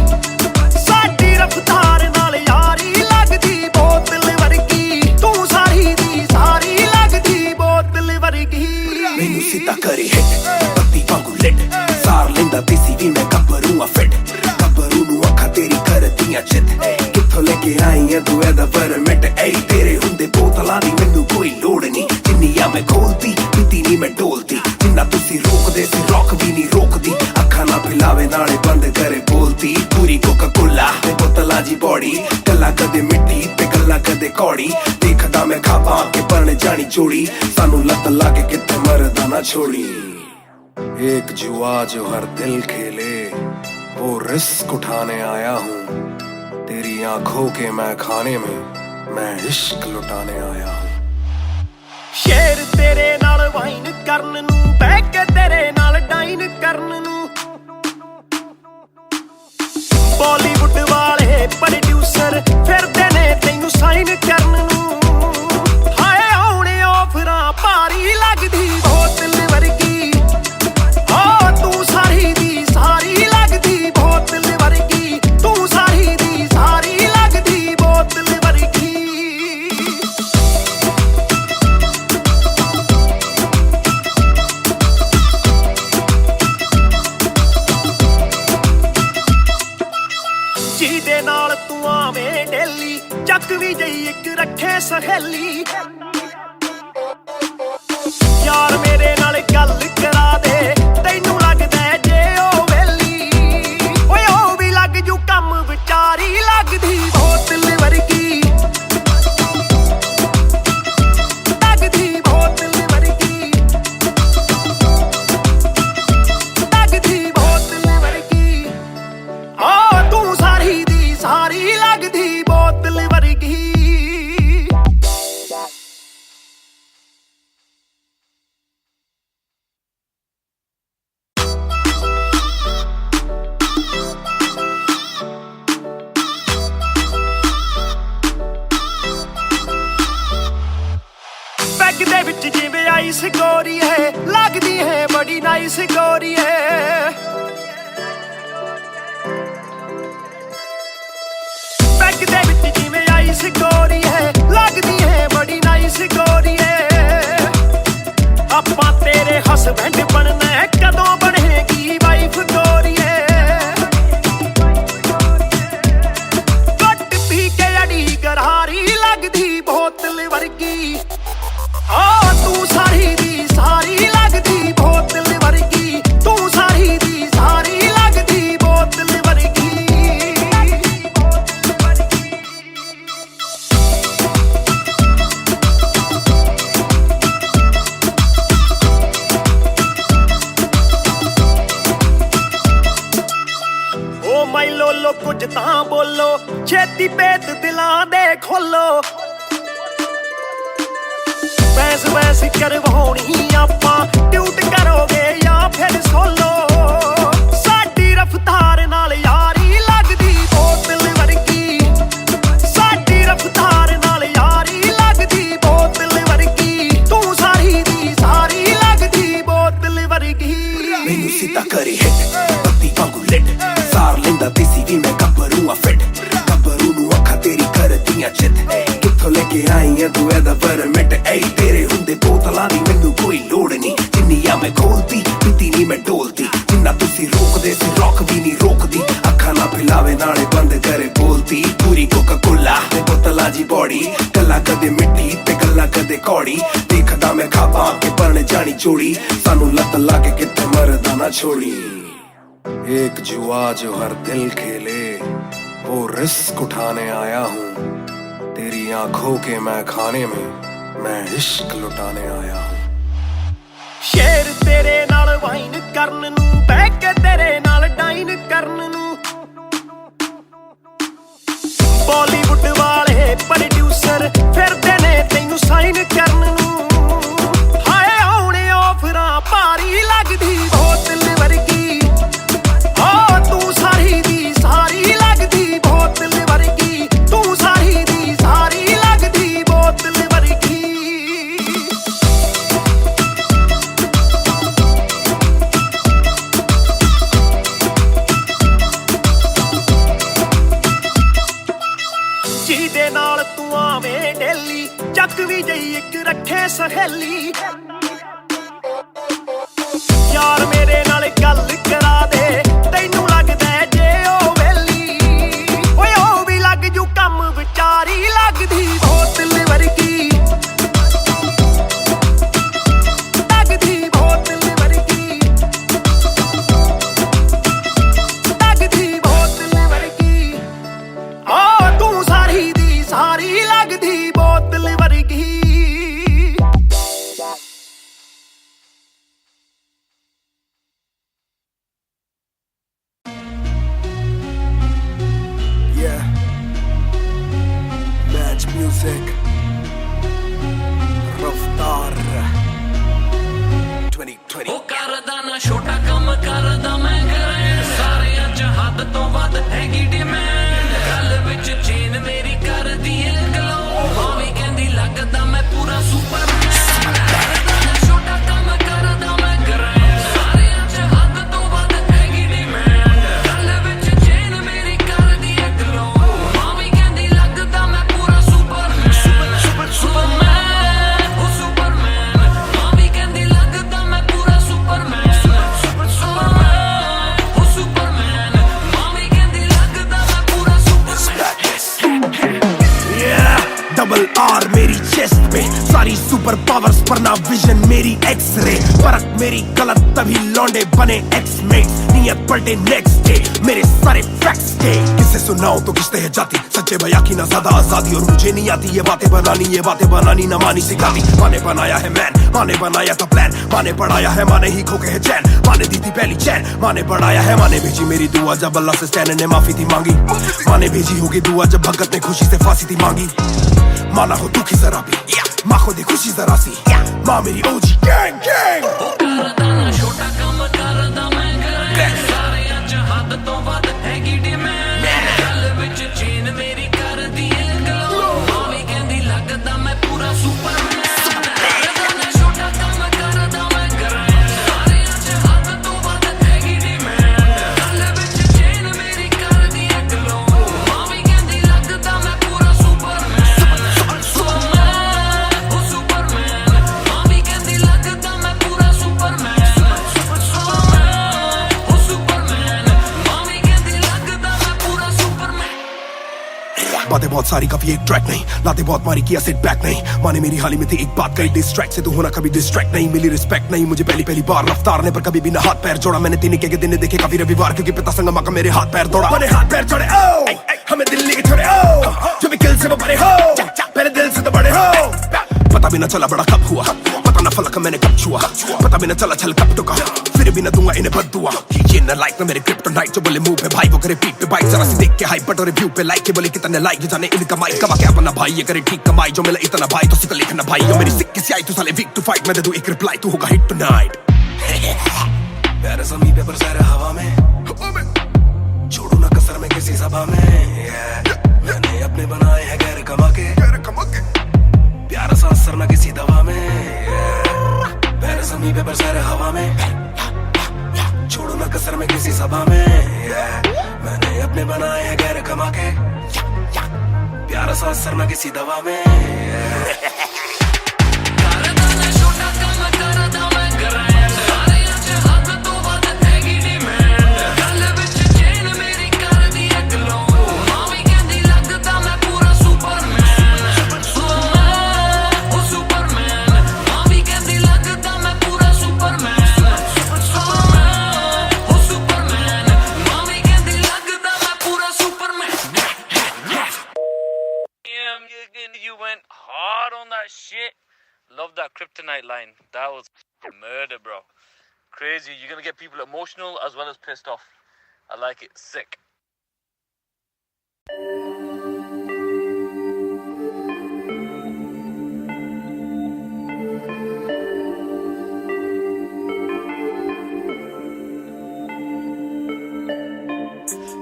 Speaker 7: ਸਾਡੀ ਰਫਤਾਰ ਨਾਲ ਯਾਰੀ ਲੱਗਦੀ ਬੋਤਲ ਵਰਗੀ ਤੂੰ ਸਾਰੀ ਦੀ ਸਾਰੀ ਲੱਗਦੀ ਬੋਤਲ ਵਰਗੀ
Speaker 3: ਮੈਨੂੰ ਸਿੱਧਾ ਕਰੇ ਹਿੱਟ ਬੱਤੀ ਵਾਂਗੂ ਲਿਟ ਸਾਰ ਲੈਂਦਾ ਦੇਸੀ ਵੀ ਮੈਂ ਗੱਭਰੂ ਆ ਫਿੱਟ ਗੱਭਰੂ ਨੂੰ ਅੱਖਾਂ ਤੇਰੀ ਕਰਦੀਆਂ ਚਿੱਤ ਕਿੱਥੋਂ ਲੈ ਕੇ ਆਈ ਐ ਤੂੰ ਇਹਦਾ ਪਰਮਿਟ ਏ ਤੇਰੇ ਹੁੰਦੇ ਬੋਤਲਾਂ ਦੀ ਮੈਨੂੰ ਕੋਈ ਲੋੜ ਨਹੀਂ ਜਿੰਨੀਆਂ ਮੈਂ ਖੋਲਦੀ ਪੀਤੀ ਨਹੀਂ ਮੈਂ ਢੋਲਦੀ ਜਿੰਨਾ ਤੁਸੀਂ ਰੋਕਦੇ ਸੀ ਰੋਕ ਵੀ ਨਹੀਂ ਰੋਕਦੀ ਅੱਖਾਂ ਨਾ ਪਿਲਾਵੇ ਨਾ जी बॉडी गल्ला कदे मिट्टी ते गल्ला कदे कौड़ी देखदा मैं खाबा के बन जानी जोड़ी सानू लत लाके किते मरदा ना छोड़ी
Speaker 1: एक जुआ जो हर दिल खेले वो रिस्क उठाने आया हूँ तेरी आंखों के मैं खाने में मैं इश्क लुटाने आया हूँ
Speaker 7: शेर तेरे नाल वाइन करन नू बह के तेरे नाल डाइन करन नू बॉलीवुड वाले प्रोड्यूसर फिरदे ने तैनू साइन करन नू हाय आउणे ऑफरां भारी लगदी बोतल वर्गी ओ तू सारी दी सारी लगदी बोतल वर्गी तू सारी दी सारी लगदी बोतल वर्गी ਜਿਹਦੇ ਨਾਲ ਤੂੰ ਆਵੇਂ ਡੇਲੀ ਚੱਕ ਵੀ ਜਈ ਇੱਕ ਰੱਖੇ ਸਹੇਲੀ ਯਾਰ ਮੇਰੇ ਨਾਲ ਗੱਲ ਕਰਾ ਦੇ ਤੈਨੂੰ ਲੱਗਦਾ ਜੇ ਉਹ ਵੇਲੀ ਓਏ ਉਹ ਵੀ ਲੱਗ ਜੂ ਕੰਮ ਵਿਚਾਰੀ ਲੱਗਦੀ ਬੋਤਲ ਵਰਗੀ ਲੱਗਦੀ ਬੋਤਲ ਵਰਗੀ ਲੱਗਦੀ ਬੋਤਲ ਵਰਗੀ ਆ ਤੂੰ ਸਾਰੀ ਦੀ ਸਾਰੀ ਲੱਗਦੀ ਬੋਤਲ ਵਰਗੀ ਪੈਗ ਦੇ ਵਿੱਚ ਜਿਵੇਂ ਆਈਸ ਗੋਰੀ ਹੈ ਲੱਗਦੀ ਹੈ ਬੜੀ ਨਾਈਸ ਗੋਰੀ ਹੈ ਪੈਗ ਦੇ ਵਿੱਚ ਜਿਵੇਂ ਆਈਸ ਗੋਰੀ ਹੈ ਲੱਗਦੀ ਹੈ ਬੜੀ ਨਾਈਸ ਗੋਰੀ ਹੈ ਆਪਾਂ ਤੇਰੇ ਹਸਬੈਂਡ ਬਣਨਾ ਹੈ ਕਦੋਂ ਬਣੇਗੀ ਵਾਈਫ ਗੋਰੀ ਹੈ ਘੱਟ ਪੀ ਕੇ ਅੜੀ ਗਰਾਰੀ ਲੱਗਦੀ ਬੋਤਲ ਵਰਗੀ ਆ ਤੂੰ ਸਾਰੀ ਦੀ ਸਾਰੀ ਲੱਗਦੀ ਬੋਤਲ ਵਰਗੀ ਤੂੰ ਸਾਰੀ ਦੀ ਸਾਰੀ ਲੱਗਦੀ ਬੋਤਲ ਵਰਗੀ ਓ ਮਾਈ ਲੋਲੋ ਕੁਝ ਤਾਂ ਬੋਲੋ ਛੇਤੀ ਭੇਤ ਦਿਲਾਂ ਦੇ ਖੋਲੋ ਬੈਸ ਬੈਸ ਕਰਵਾਉਣੀ ਆਪਾਂ ਟਿਊਟ ਕਰੋਗੇ ਜਾਂ ਫਿਰ ਸੋਲੋ ਸਾਡੀ ਰਫਤਾਰ ਨਾਲ ਯਾਰੀ ਲੱਗਦੀ ਬੋਤਲ ਵਰਗੀ ਸਾਡੀ ਰਫਤਾਰ ਨਾਲ ਯਾਰੀ ਲੱਗਦੀ ਬੋਤਲ ਵਰਗੀ ਤੂੰ ਸਾਰੀ ਦੀ ਸਾਰੀ ਲੱਗਦੀ ਬੋਤਲ ਵਰਗੀ
Speaker 3: ਮੈਨੂੰ ਸਿੱਧਾ ਕਰੇ ਹਿੱਟ ਬੱਤੀ ਵਾਂਗੂ ਲਿਟ ਸਾਰ ਲੈਂਦਾ ਦੇਸੀ ਵੀ ਮੈਂ ਗੱਭਰੂ ਆ ਫਿੱਟ ਗੱਭਰੂ ਨੂੰ ਅੱਖਾਂ ਤੇਰੀ ਕਰਦੀਆਂ ਚਿੱਤ ਕਿੱਥੋਂ ਲੈ ਕੇ ਆਈ ਐ ਤੂੰ ਇਹਦਾ ਪਰਮਿਟ ਏ ਤੇਰੇ ਹੁੰਦੇ ਬੋਤਲਾਂ ਦੀ ਮੈਨੂੰ ਕੋਈ ਲੋੜ ਨਹੀਂ ਜਿੰਨੀ ਆ ਮੈਂ ਖੋਲਦੀ ਪੀਤੀ ਨਹੀਂ ਮੈਂ ਡੋਲਦੀ ਜਿੰਨਾ ਤੁਸੀਂ ਰੋਕਦੇ ਸੀ ਰੋਕ ਵੀ ਨਹੀਂ ਰੋਕਦੀ ਅੱਖਾਂ ਨਾ ਪਿਲਾਵੇ ਨਾਲੇ ਬੰਦ ਕਰੇ ਬੋਲਦੀ ਪੂਰੀ ਕੋਕਾ ਕੋਲਾ ਤੇ ਬੋਤਲਾਂ ਜੀ ਬੋਡੀ ਗੱਲਾਂ ਕਦੇ ਮਿੱਟੀ ਤੇ ਗੱਲਾਂ ਕਦੇ ਕੌੜੀ ਦੇਖਦਾ ਮੈਂ ਖਾਬਾ ਕੇ ਬਣ ਜਾਣੀ ਚੋੜੀ ਸਾਨੂੰ ਲੱਤ ਲਾ ਕੇ ਕਿਤੇ ਮਰਦਾ ਨਾ ਛੋੜੀ
Speaker 1: एक जुआ जो हर दिल खेले वो रिस्क उठाने आया हूँ तेरी आंखों के मैं खाने में मैं इश्क लुटाने आया हूँ
Speaker 7: ਸ਼ੇਰ ਤੇਰੇ ਨਾਲ ਵਾਈਨ ਕਰਨ ਨੂੰ ਬਹਿ ਕੇ ਤੇਰੇ ਨਾਲ ਡਾਈਨ ਕਰਨ ਨੂੰ ਬॉलीवुड ਵਾਲੇ ਪ੍ਰੋਡਿਊਸਰ ਫਿਰਦੇ ਨੇ ਤੈਨੂੰ ਸਾਈਨ ਕਰਨ ਨੂੰ ਹਾਏ ਆਉਣੇ ਆਫਰਾਂ ਭਾਰੀ ਲੱਗਦੀ ਬੋਤਲ ਵਰਗੀ ਆ ਤੂੰ ਸਾਰੀ ਦੀ ਸਾਰੀ ਲੱਗਦੀ ਬੋਤਲ ਵਰਗੀ ਤੂੰ ਸਾਰੀ ਦੀ ਸਾਰੀ ਲੱਗਦੀ ਬੋਤਲ ਵਰਗੀ ਜਿਹਦੇ ਨਾਲ ਤੂੰ ਆਵੇਂ ਡੇਲੀ ਚੱਕ ਵੀ ਜਈ ਇੱਕ ਰੱਖੇ ਸਹੇਲੀ ਯਾਰ ਮੇਰੇ ਨਾਲ ਗੱਲ ਕਰਾ ਦੇ ਤੈਨੂੰ ਲੱਗਦਾ ਜੇ ਉਹ ਵੇਲੀ ਓਏ ਉਹ ਵੀ ਲੱਗ ਜੂ ਕੰਮ ਵਿਚਾਰੀ ਲੱਗਦੀ ਬੋਤਲ ਵਰਗੀ ਲੱਗਦੀ ਬੋਤਲ ਵਰਗੀ ਲੱਗਦੀ ਬੋਤਲ ਵਰਗੀ ਆ
Speaker 3: आर मेरी चेस्ट पे, सारी सुपर पावर्स पर ना विजन मेरी एक्सरे। परख मेरी गलत तभी लौंडे बने एक्समेट्स, नियत पलटे नेक्स्ट डे मेरे सारे फैक्ट्स के। किसे सुनाओ तो किसते है जाती, सच्चे भैया की ना ज्यादा आजादी। और मुझे नहीं आती ये बातें बनानी ना मानी सिखाती। माने बनाया है मैन, माने बनाया था प्लान, माने पढ़ाया है, माने ही खो के है चैन, माने दी थी पहली चैन, माने बढ़ाया है, माने भेजी मेरी दुआ जब अल्लाह से स्टैन ने माफी थी मांगी। माने भेजी होगी दुआ जब भगत ने खुशी से फांसी थी मांगी। माना हो दुखी जरा भी, माँ को दी खुशी जरा सी, माँ मेरी ओजी गैंग गैंग।
Speaker 8: छोटा काम करदा मैं ग्रैंड, सारे अच हद तो वध हैगी डिमांड। गल विच चेन मेरी कर दी ग्लो, मावी कहंदी लगदा मैं पूरा सुपरमैन। छोटा काम करदा मैं ग्रैंड, सारे अच हद तो वध हैगी डिमांड। गल विच चेन मेरी कर दी ग्लो, मावी कहंदी लगदा मैं पूरा सुपरमैन। सुपरमैन ओ सुपरमैन, मावी कहंदी लगदा मैं पूरा सुपरमैन।
Speaker 3: बातें बहुत सारी कभी एक ट्रैक नहीं, लाते बहुत मारी किया सिट बैक नहीं। माने मेरी हाल ही में थी एक बात कही, डिस्ट्रैक्ट से तू होना कभी डिस्ट्रैक्ट नहीं। मिली रिस्पेक्ट नहीं मुझे पहली बार रफ्तार ने, पर कभी भी ना हाथ पैर जोड़ा मैंने। तीन के दिन देखे काफी रविवार, क्योंकि पिता संग माँ का मेरे हाथ पैर दौड़ा। मैंने हाथ पैर जोड़े ओ हमें दिल्ली के छोड़े ओ, जो भी किल से वो बड़े हो, मेरे दिल से तो बड़े हो। पता भी ना चला बड़ा कब हुआ, पता ना फलक मैंने कब छुआ, पता भी ना चला छल कब टुका, फिर भी ना दूंगा इन्हें बद्दुआ। ये न लाइक ना मेरे क्रिप्टोनाइट, जो बोले मुंह पे भाई वो करे पीठ पे बाइक। जरा सी देख के हाइप बट और रिव्यू पे लाइक के बोले कितने लाइक, जाने इनका माइक कमा के अपना भाई ये करे ठीक कमाई। जो मिला इतना भाई तो सिक्का लिखना भाई, और मेरी सिक्की सी आई तू साले वीक टू फाइट, मैं दे दूं एक रिप्लाई तू होगा हिट टुनाइट। प्यारे समी पेपर सारे हवा में, छोड़ू ना कसर में किसी सभा में। मैंने अपने बनाए हैं गैर कमा के, प्यारा सा असर ना किसी दवा में। प्यारे समी पेपर सारे हवा में, छोड़ू ना कसर में किसी सभा में। मैंने अपने बनाए हैं गैर कमा के, प्यारा सा असर ना किसी दवा में।
Speaker 8: छोटा काम करदा मैं ग्रैंड, सारे अच हद तो वध हैगी डिमांड। गल विच चेन मेरी कर दी ग्लो, मावी कहंदी लगदा मैं पूरा सुपरमैन। सुपरमैन ओ सुपरमैन, मावी कहंदी लगदा मैं पूरा सुपरमैन। सुपरमैन ओ सुपरमैन, मावी कहंदी लगदा मैं पूरा Superman. You went hard on that shit. Love that kryptonite line. That was murder, bro. Crazy. You're gonna get people emotional as well as pissed off. I like it. Sick.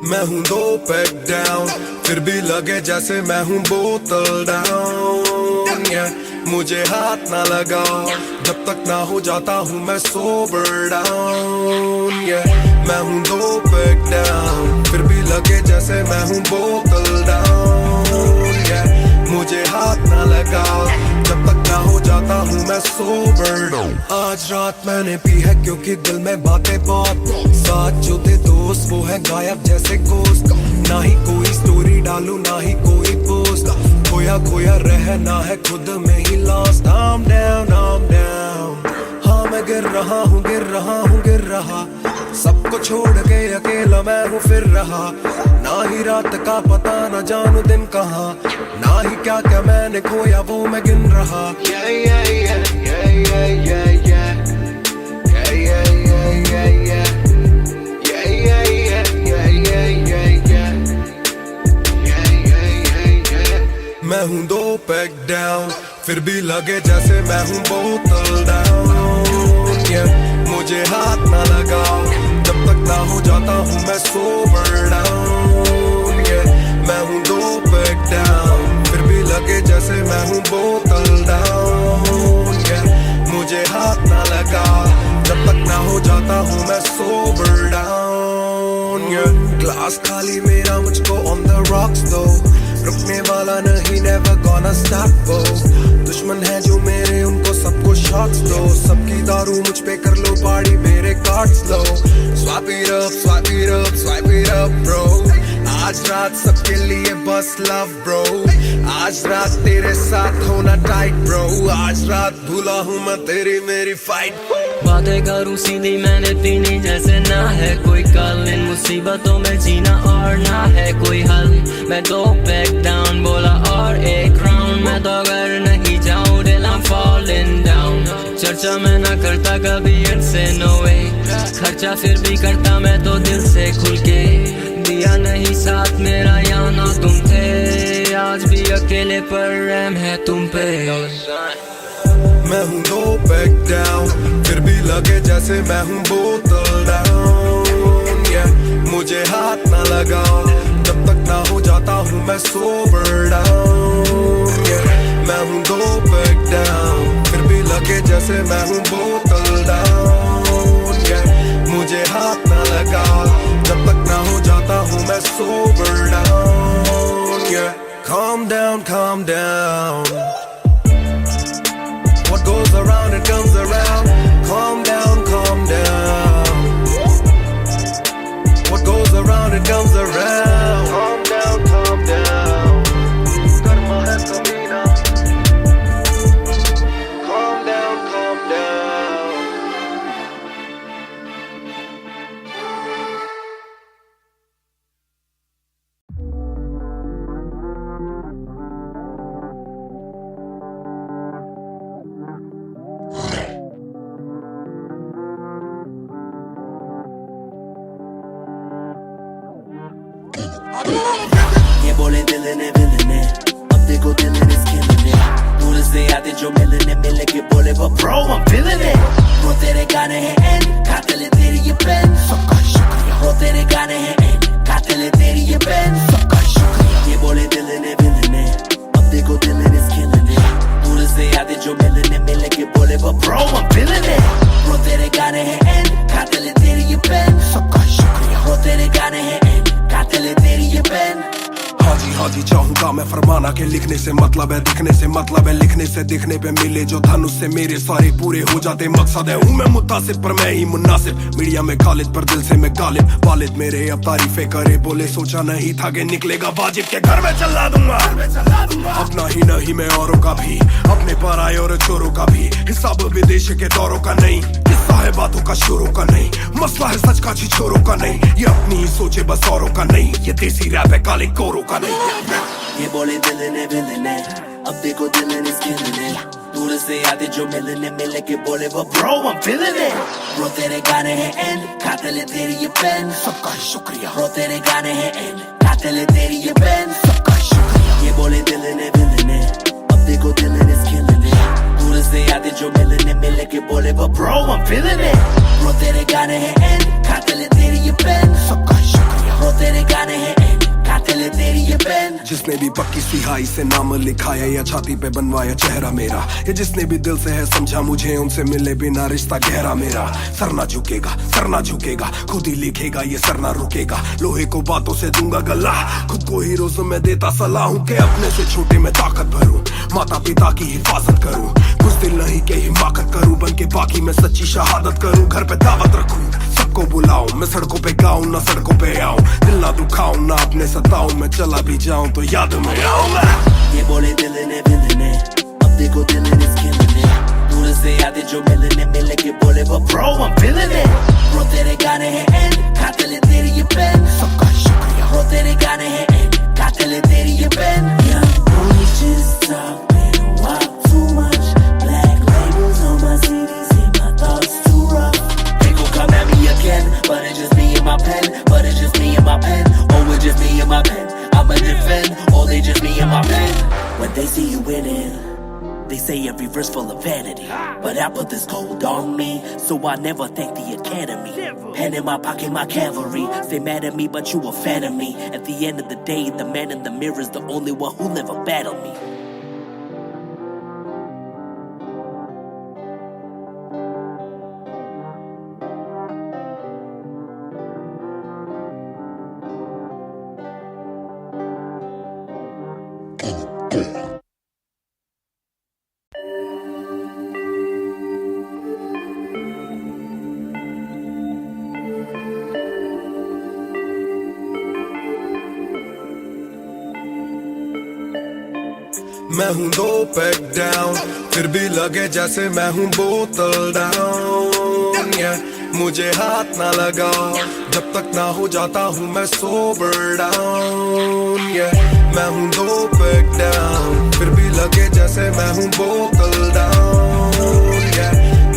Speaker 1: मैं हूँ 2 pack down, फिर भी लगे जैसे मैं हूँ बोतल down. मुझे हाथ ना लगाओ जब तक ना हो जाता हूँ मैं सोबर डाउन। मैं हूँ 2 पैक डाउन, फिर भी लगे जैसे मैं हूँ बोतल डाउन। मुझे हाथ ना लगाओ जब तक ना हो जाता हूँ मैं सोबर डाउन। आज रात मैंने पी है क्योंकि दिल में बातें बहुत, साथ जो थे दोस्त वो है गायब जैसे गोश्त। ना ही कोई स्टोरी डालूं ना ही कोई पोस्ट, खोया खोया रहना है खुद में he lost. I'm down, I'm down। हाँ मैं गिर रहा हूँ गिर रहा हूँ गिर रहा, सबको छोड़ के अकेला मैं हूँ फिर रहा। ना ही रात का पता ना जानू दिन कहाँ, ना ही क्या क्या मैंने खोया वो मैं गिन रहा। Yeah, yeah, yeah, yeah, yeah, yeah, yeah, yeah, yeah, yeah, yeah, yeah, yeah, yeah, yeah, yeah, yeah। मैं हूँ 2 पैक डाउन, फिर भी लगे जैसे मैं हूँ बोतल डाउन। मुझे हाथ ना लगाओ जब तक ना हो जाता हूँ मैं सोबर डाउन। मैं हूँ 2 पैक डाउन, फिर भी लगे जैसे मैं हूँ बोतल डाउन। मुझे हाथ ना लगाओ जब तक ना हो जाता हूँ मैं सोबर डाउन। ग्लास खाली मेरा मुझको ऑन द रॉक्स दो, रुकने वाला नहीं never gonna stop वो। दुश्मन है जो मेरे उनको सबको शॉट्स दो, सबकी दारू मुझ पे कर लो पार्टी मेरे cards low. Swipe it up, swipe it up, swipe it up bro। आज रात सबके लिए बस लव ब्रो, आज रात तेरे साथ होना टाइट ब्रो, आज रात भूला हूँ मैं तेरी मेरी फाइट।
Speaker 2: बातें करूँ सीधी मैंने पीनी जैसे ना है कोई कल, इन मुसीबतों में जीना और ना है कोई हल। मैं तो बैक डाउन बोला और एक राउंड, मैं तो अगर नहीं जाऊँ दिल I'm falling down। चर्चा मैं ना करता कभी इनसे नो वे, खर्चा फिर भी करता मैं तो दिल से खुल के। दिया नहीं साथ मेरा यहाँ ना तुम थे, आज भी अकेले पर रहम है तुम पे।
Speaker 1: मैं हूँ दो बैक डाउन, फिर भी लगे जैसे मैं हूँ बोतल डाउन, yeah। मुझे हाथ ना लगाओ जब तक ना हो जाता हूँ मैं सोबर डाउन, yeah। मैं हूँ दो बैक डाउन, फिर भी लगे जैसे मैं हूँ बोतल डाउन, yeah। मुझे हाथ ना लगाओ जब तक ना हो जाता हूँ मैं sober down, yeah। Calm down, calm down, what goes around it comes around. Calm down, calm down, what goes around it comes around. Calm down, calm down, karma hai kabhi na. Calm down, calm down.
Speaker 5: ये बोले दिल ने अब देखो दिल ने killing it। दूर से आते जो मिलने मिले के बोले वो bro I'm feeling it। वो तेरे गाने हैं एंड कातिल है तेरी ये पेन, सबका शुक्रिया। वो तेरे गाने हैं एंड कातिल है तेरी ये पेन, सबका शुक्रिया। ये बोले दिल ने अब देखो दिल ने killing it। दूर से आते जो मिलने मिले के बोले वो bro I'm feeling it। वो तेरे गाने हैं एंड कातिल है तेरी ये पेन, सबका शुक्रिया। वो तेरे गाने हैं एंड कातिल है तेरी ये पेन।
Speaker 3: हाँ जी चाहूंगा मैं फरमाना के लिखने से मतलब है दिखने से मतलब है लिखने से दिखने पे मिले जो धनुष से मेरे सारे पूरे हो जाते मकसद है। हूँ मैं मुतासिब पर मैं ही मुनासिब, मीडिया में खालिद पर दिल से मैं गालिब। वालिद मेरे अब तारीफे करे बोले सोचा नहीं था कि निकलेगा वाजिब के घर में चला दूंगा। अपना ही नहीं मैं औरों का भी, अपने पर आए और चोरों का भी, हिसाब विदेश के दौरों का नहीं, किस्सा है बातों का शोरों का नहीं, मसला है सच का छिछोरों का नहीं, ये अपनी ही सोचे बस औरों का नहीं, ये देसी रैप है काले कोरों का नहीं।
Speaker 5: ये बोले दिल ने अब देखो दिल ने killing it। दूर से आते जो मिलने मिले के बोले वो bro I'm feeling it। Bro तेरे गाने हैं एंड कातिल है तेरी ये पेन, सबका शुक्रिया। ब्रो तेरे गाने हैं एंड कातिल है तेरी ये पेन, सबका शुक्रिया। ये बोले दिल ने अब देखो दिल ने killing it। दूर से आते जो मिलने मिले के बोले वो bro I'm feeling it। Bro तेरे गाने हैं एंड कातिल है तेरी ये पेन, सबका शुक्रिया। ब्रो तेरे गाने हैं एंड कातिल है तेरी ये पेन।
Speaker 3: जिसने भी पक्की सिहाई से नाम लिखाया या छाती पे बनवाया चेहरा मेरा, या जिसने भी दिल से है समझा मुझे उनसे मिले बिना रिश्ता गहरा मेरा। सर ना झुकेगा खुद ही लिखेगा ये सर ना रुकेगा, लोहे को बातों से दूंगा गला, खुद को हीरो से मैं देता सलाह हूँ कि अपने से छोटे में ताकत भरूं, माता पिता की हिफाजत करूं, कुछ दिल नहीं के हिमाकत करूं, बन के बाकी मैं सच्ची शहादत करूं, घर पे दावत रखूं, सबको बुलाऊं, मैं सड़कों पे गाऊं ना सड़कों पे आऊं, दिल ना दुखाऊं ना अपने सताऊं, मैं चला भी जाऊं तो याद में आऊं मैं।
Speaker 5: ये बोले दिल ने अब देखो दिल ने killing it। दूर से आते जो मिलने मिले के बोले वो bro I'm feeling it। Bro तेरे गाने हैं एंड कातिल है तेरी ये पेन, सबका शुक्रिया। ब्रो तेरे गाने हैं एंड कातिल है तेरी ये pen. Young boys just talking a while too much, black labels on my CDs and my thoughts too rough। They gon' come at me again, but it's just me and my pen, but it's just me and my pen, oh it's just me and my pen, I'ma defend, oh they just me and my pen। When they see you winning, they say every verse full of vanity, but I put this gold on me, so I never thank the academy. Pen in my pocket, my cavalry, stay mad at me but you a fan of me. At the end of the day, the man in the mirror is the only one who'll ever battle me.
Speaker 1: मैं हूँ 2 pack down, फिर भी लगे जैसे मैं हूँ बोतल down. मुझे हाथ ना लगाओ जब तक ना हो जाता हूँ मैं सोबर डाउन। मैं हूँ 2 पैक डाउन, फिर भी लगे जैसे मैं हूँ बोतल डाउन।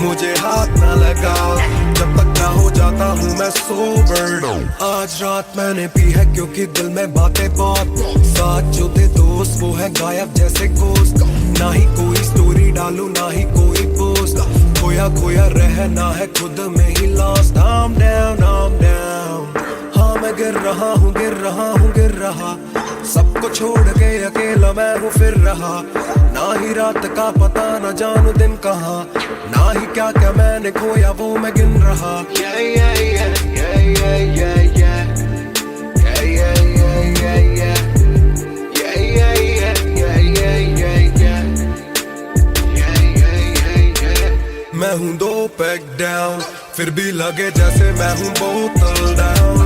Speaker 1: मुझे हाथ ना लगाओ जब तक ना हो जाता हूँ मैं सोबर डाउन। आज रात मैंने पी है क्योंकि दिल में बातें बहुत, साथ जो थे दोस्त वो है गायब जैसे गोश्त। ना ही कोई स्टोरी डालूं ना ही कोई पोस्ट, खोया खोया रहना है खुद में he lost. I'm down, I'm down। हाँ मैं गिर रहा हूँ गिर रहा हूँ गिर रहा, सबको छोड़ के अकेला मैं हूँ फिर रहा। ना ही रात का पता न जानू दिन कहाँ, ना ही क्या क्या मैंने खोया वो मैं गिन रहा। Yeah, yeah, yeah, yeah, yeah, yeah, yeah, yeah, yeah, yeah, yeah, yeah, yeah, yeah, yeah, yeah, yeah, yeah। मैं हूँ 2 पैक डाउन, फिर भी लगे जैसे मैं हूँ बोतल डाउन।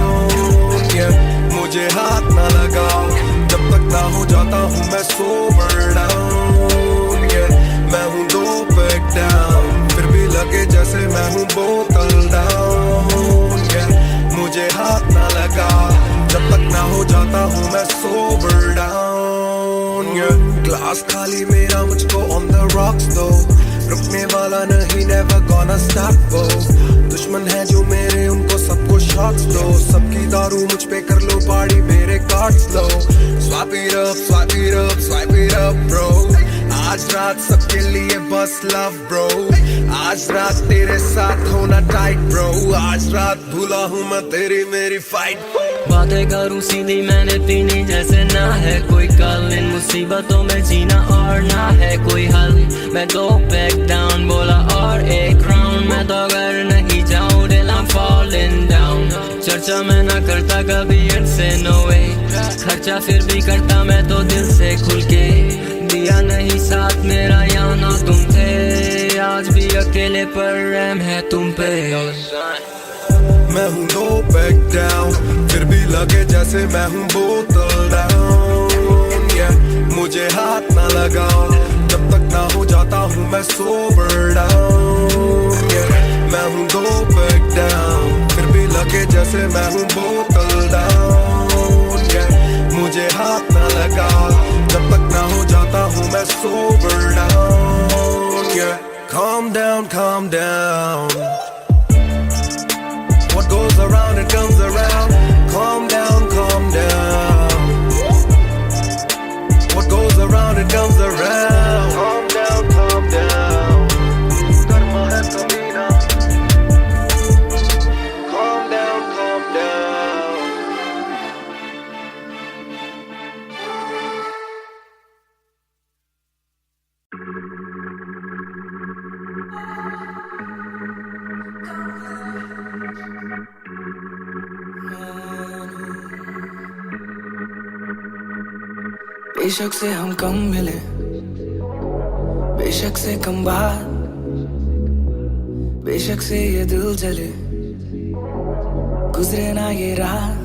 Speaker 1: मुझे हाथ ना लगाओ जब तक ना हो जाता हूँ मैं सोबर डाउन। मैं हूँ 2 पैक डाउन, फिर भी लगे जैसे मैं हूँ बोतल डाउन। मुझे हाथ ना लगाओ जब तक ना हो जाता हूँ मैं सोबर डाउन। ग्लास खाली मेरा मुझको ऑन द रॉक्स दो, रुकने वाला नहीं never gonna stop go। दुश्मन है जो मेरे उनको सबको शॉट्स दो, सबकी दारू मुझ पे कर लो पार्टी मेरे cards low. Swipe it up, swipe it up, swipe it up bro। आज रात सबके लिए बस लव ब्रो, आज रात तेरे साथ होना टाइट ब्रो। आज रात भूला हूँ मैं तेरी मेरी फाइट।
Speaker 2: बातें करूँ सीधी मैंने पीनी जैसे ना है कोई कल, इन मुसीबतों में जीना और ना है कोई हल। मैं 2 पैक डाउन बोला और एक राउंड, मैं तो अगर नहीं जाऊँ दिल I'm falling down। चर्चा मैं ना करता कभी इनसे no way, खर्चा फिर भी करता मैं तो दिल से खुल के। दिया नहीं साथ मेरा यहाँ ना तुम थे, आज भी अकेले पर रहम है तुम पे।
Speaker 1: मैं हूँ 2 पैक डाउन, फिर भी लगे जैसे मैं हूँ बोतल डाउन। मुझे हाथ ना लगाओ जब तक ना हो जाता हूँ मैं सोबर डाउन। मैं हूँ 2 पैक डाउन, फिर भी लगे जैसे मैं हूँ बोतल डाउन। मुझे हाथ ना लगाओ जब तक ना हो जाता हूँ मैं sober down. Calm down, calm down। What goes around it comes around। Calm down, calm down। What goes around it comes around। Calm down, calm down। Karma hai kamina। Calm down, calm down।
Speaker 2: बेशक से हम कम मिले, बेशक से कम बात, बेशक से ये दिल जले, गुजरे ना ये रात।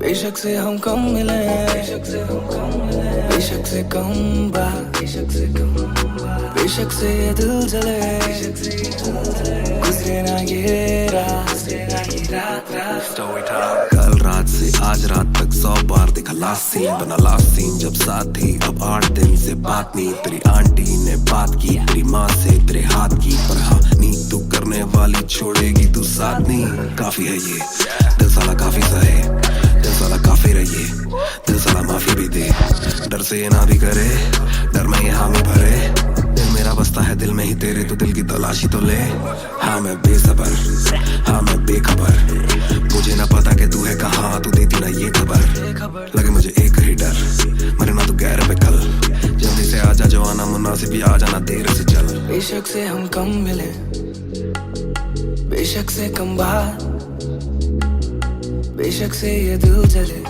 Speaker 2: बेशक से हम कम मिले, बेशक से हम कम मिले, बेशक से कम बात, बेशक से कम बात, बेशक से ये दिल जले, गुजरे ना ये रात, गुजरे ना ये रात रात।
Speaker 3: कल रात से आज रात तक 100 बार देखा लास्ट सीन, बना लास्ट सीन जब साथ थी। अब 8 दिन से बात नहीं, तेरी आंटी ने बात की, तेरी माँ से तेरे हाथ की। पर हाँ नींद तू करने वाली छोड़ेगी तू साथ नहीं। काफी है ये दिल साला काफी सहे, दिल साला काफी रहिए, दिल साला माफी भी दे। डर से ये ना भी करे, डर में ये हामी भरे। दिल मेरा बसता है दिल में ही तेरे, तो दिल की तलाशी तो ले। हाँ मैं बेसबर, हाँ मैं बेखबर, मुझे ना पता कि तू है कहाँ, तू देती ना ये खबर। लगे मुझे एक ही डर, मरे ना तू गैर पे कल। जल्दी से आजा जो आना मुनासिब, आ जाना देर से चल।
Speaker 2: बेशक से हम कम मिले, बेशक से कम बात, बेशक से ये दिल जले,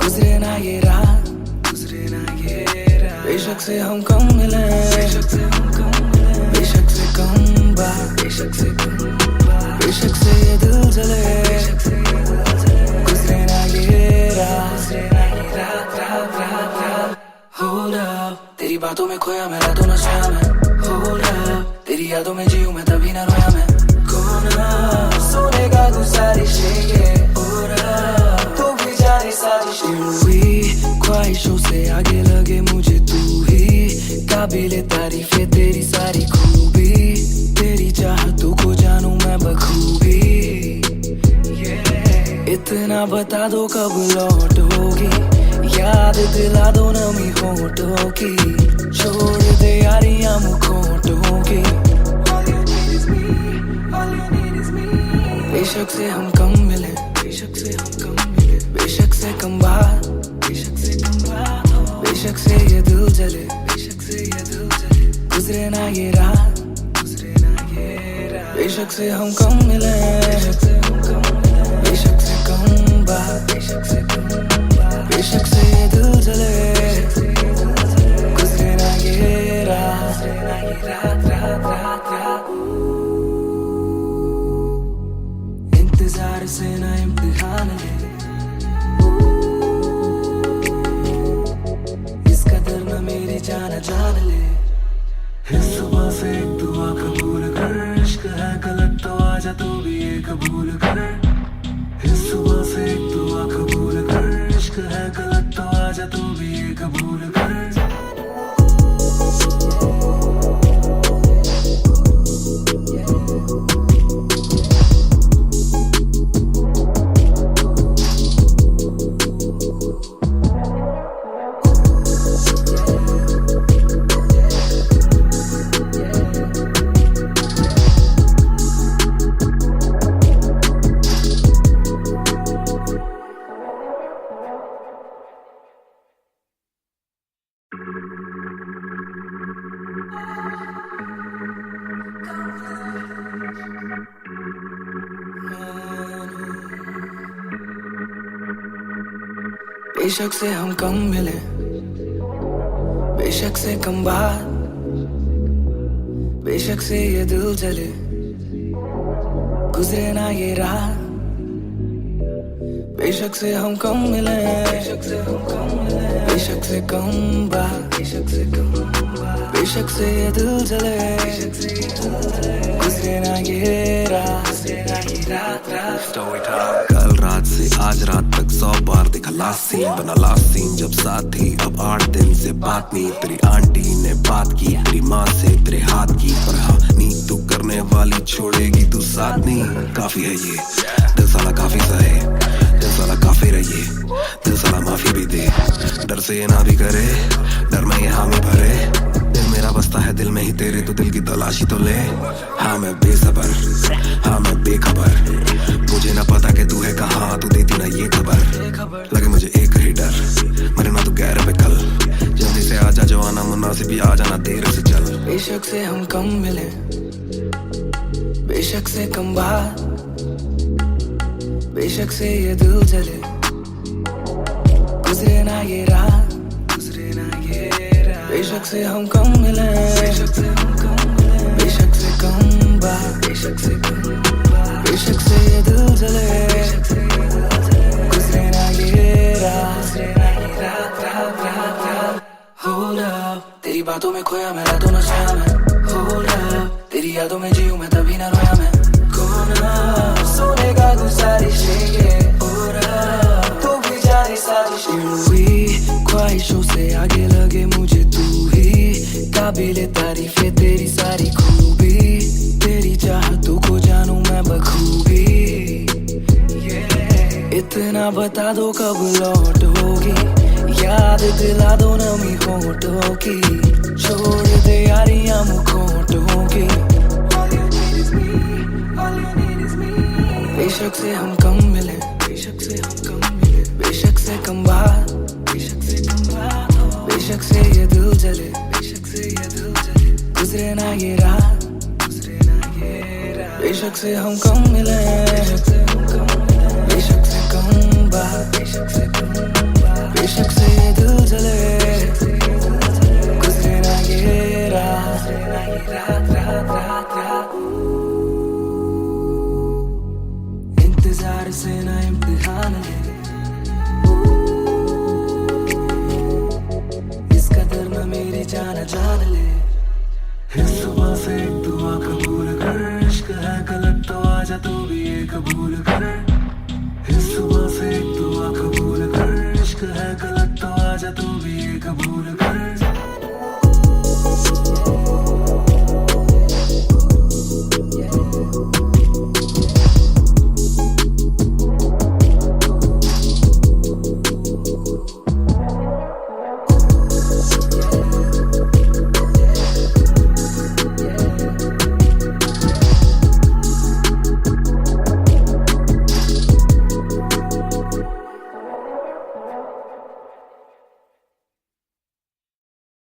Speaker 2: गुजरे ना ये रात, गुजरे ना ये रात। बेशक से हम कम मिले, बेशक से हम कम मिले, बेशक से कम बात, बेशक से कम बात, बेशक से ये दिल जले, गुजरे ना ये रात, गुजरे ना ये रात रात रात। Hold up, तेरी बातों में खोया मैं रातों न सोया मैं Hold up, तेरी यादों में जीऊं मैं तभी न रोया मैं कौन सुनेगा तू सारी शेखें Hold up, तू भी जाने सारी शेखें ख्वाहिशों से आगे लगे मुझे तू ही काबिले तारीफे तेरी सारी खूबी तेरी चाहतों को जानूं मैं बखूबी इतना बता दो कब लौटोगी याद दिला दो नमी होठों की छोड़ दे यारियां मुखोटों की बेशक से हम कम मिले बेशक से हम कम मिले बेशक से कम बात बेशक से कम बात बेशक से ये दिल जले बेशक से ये दिल जले गुजरे ना ये रात गुजरे ना ये रात बेशक से हम कम मिले बेशक से हम कम मिले बेशक से कम बात बेशक से कम बात बेशक से ये दिल जले गुजरे ना ये रात रात रात रात रात इंतजार से ना इम्तिहान ले इस कदर न मेरी जान जान ले इस सुबह से एक दुआ कबूल कर इश्क है गलत तो आजा तू भी ये कबूल कर इस सुबह से एक दुआ कबूल कर इश्क है गलत तो आजा तू भी ये कबूल कर बेशक से हम कम मिले बेशक से कम बात बेशक से ये दिल जले गुजरे ना ये रात बेशक से हम कम मिले बेशक से हम कम मिले बेशक से कम बात बेशक से कम बात बेशक से ये दिल जले गुजरे ना ये रात
Speaker 3: कल रात से आज रात तक 100 बार देखा लास्ट सीन बना लास्ट सीन जब साथ थी अब 8 दिन से बात नहीं तेरी आंटी ने बात की तेरी माँ से तेरे हाथ की पर हाँ नींद तू करने वाली छोड़ेगी तू साथ नहीं काफी है ये दिल साला काफी सहे दिल साला काफी रहिए दिल साला माफी भी दे डर से ये ना भी करे डर में ये हामी भरे दिल मेरा बसता है दिल में ही तेरे तो दिल की तलाशी तो ले हाँ मैं बेसबर हाँ मैं बेखबर मुझे ना पता कि तू है कहाँ तू देती ना ये खबर लगे मुझे एक ही डर मरे ना तू गैर पे कल जल्दी से आजा जो आना मुनासिब भी आ जाना देर से चल
Speaker 2: बेशक से हम कम मिले बेशक से कम बात बेशक से ये दिल जले गुजरे ना ये रात गुजरे ना ये रात बेशक से हम कम मिले बेशक से हम कम मिले बेशक से कम बात बेशक से कम बात बेशक से ये दिल जले गुजरे ना ये रात रात रात Hold up, तेरी बातों में खोया मैं रातों न सोया मैं Hold up, तेरी यादों में जीऊं मैं तभी न रोया मैं कौन सुनेगा तू सारी शेखें Hold up, तू भी जाने सारी शेखें ख्वाहिशों से आगे लगे मुझे तू ही काबिले तारीफे तेरी सारी खूबी तेरी चाहतों को जानूं मैं बखूबी इतना बता दो कब लौटोगी याद दिला दो नमी होठों की छोड़ दे यारियां मुखोटों की बेशक से हम कम मिले बेशक से हम कम मिले बेशक से कम बात बेशक से कम बात बेशक से ये दिल जले बेशक से ये दिल जले गुजरे ना ये रात गुजरे ना ये रात बेशक से हम कम मिले बेशक से हम कम मिले बेशक से कम बात बेशक से कम बात बेशक से ये दिल जले गुजरे ना ये रात इंतजार से ना इम्तिहान ले इसका न जान ले। इस सुबह से एक दुआ कबूल कर, इश्क है गलत तो आजा तू भी ये कबूल कर।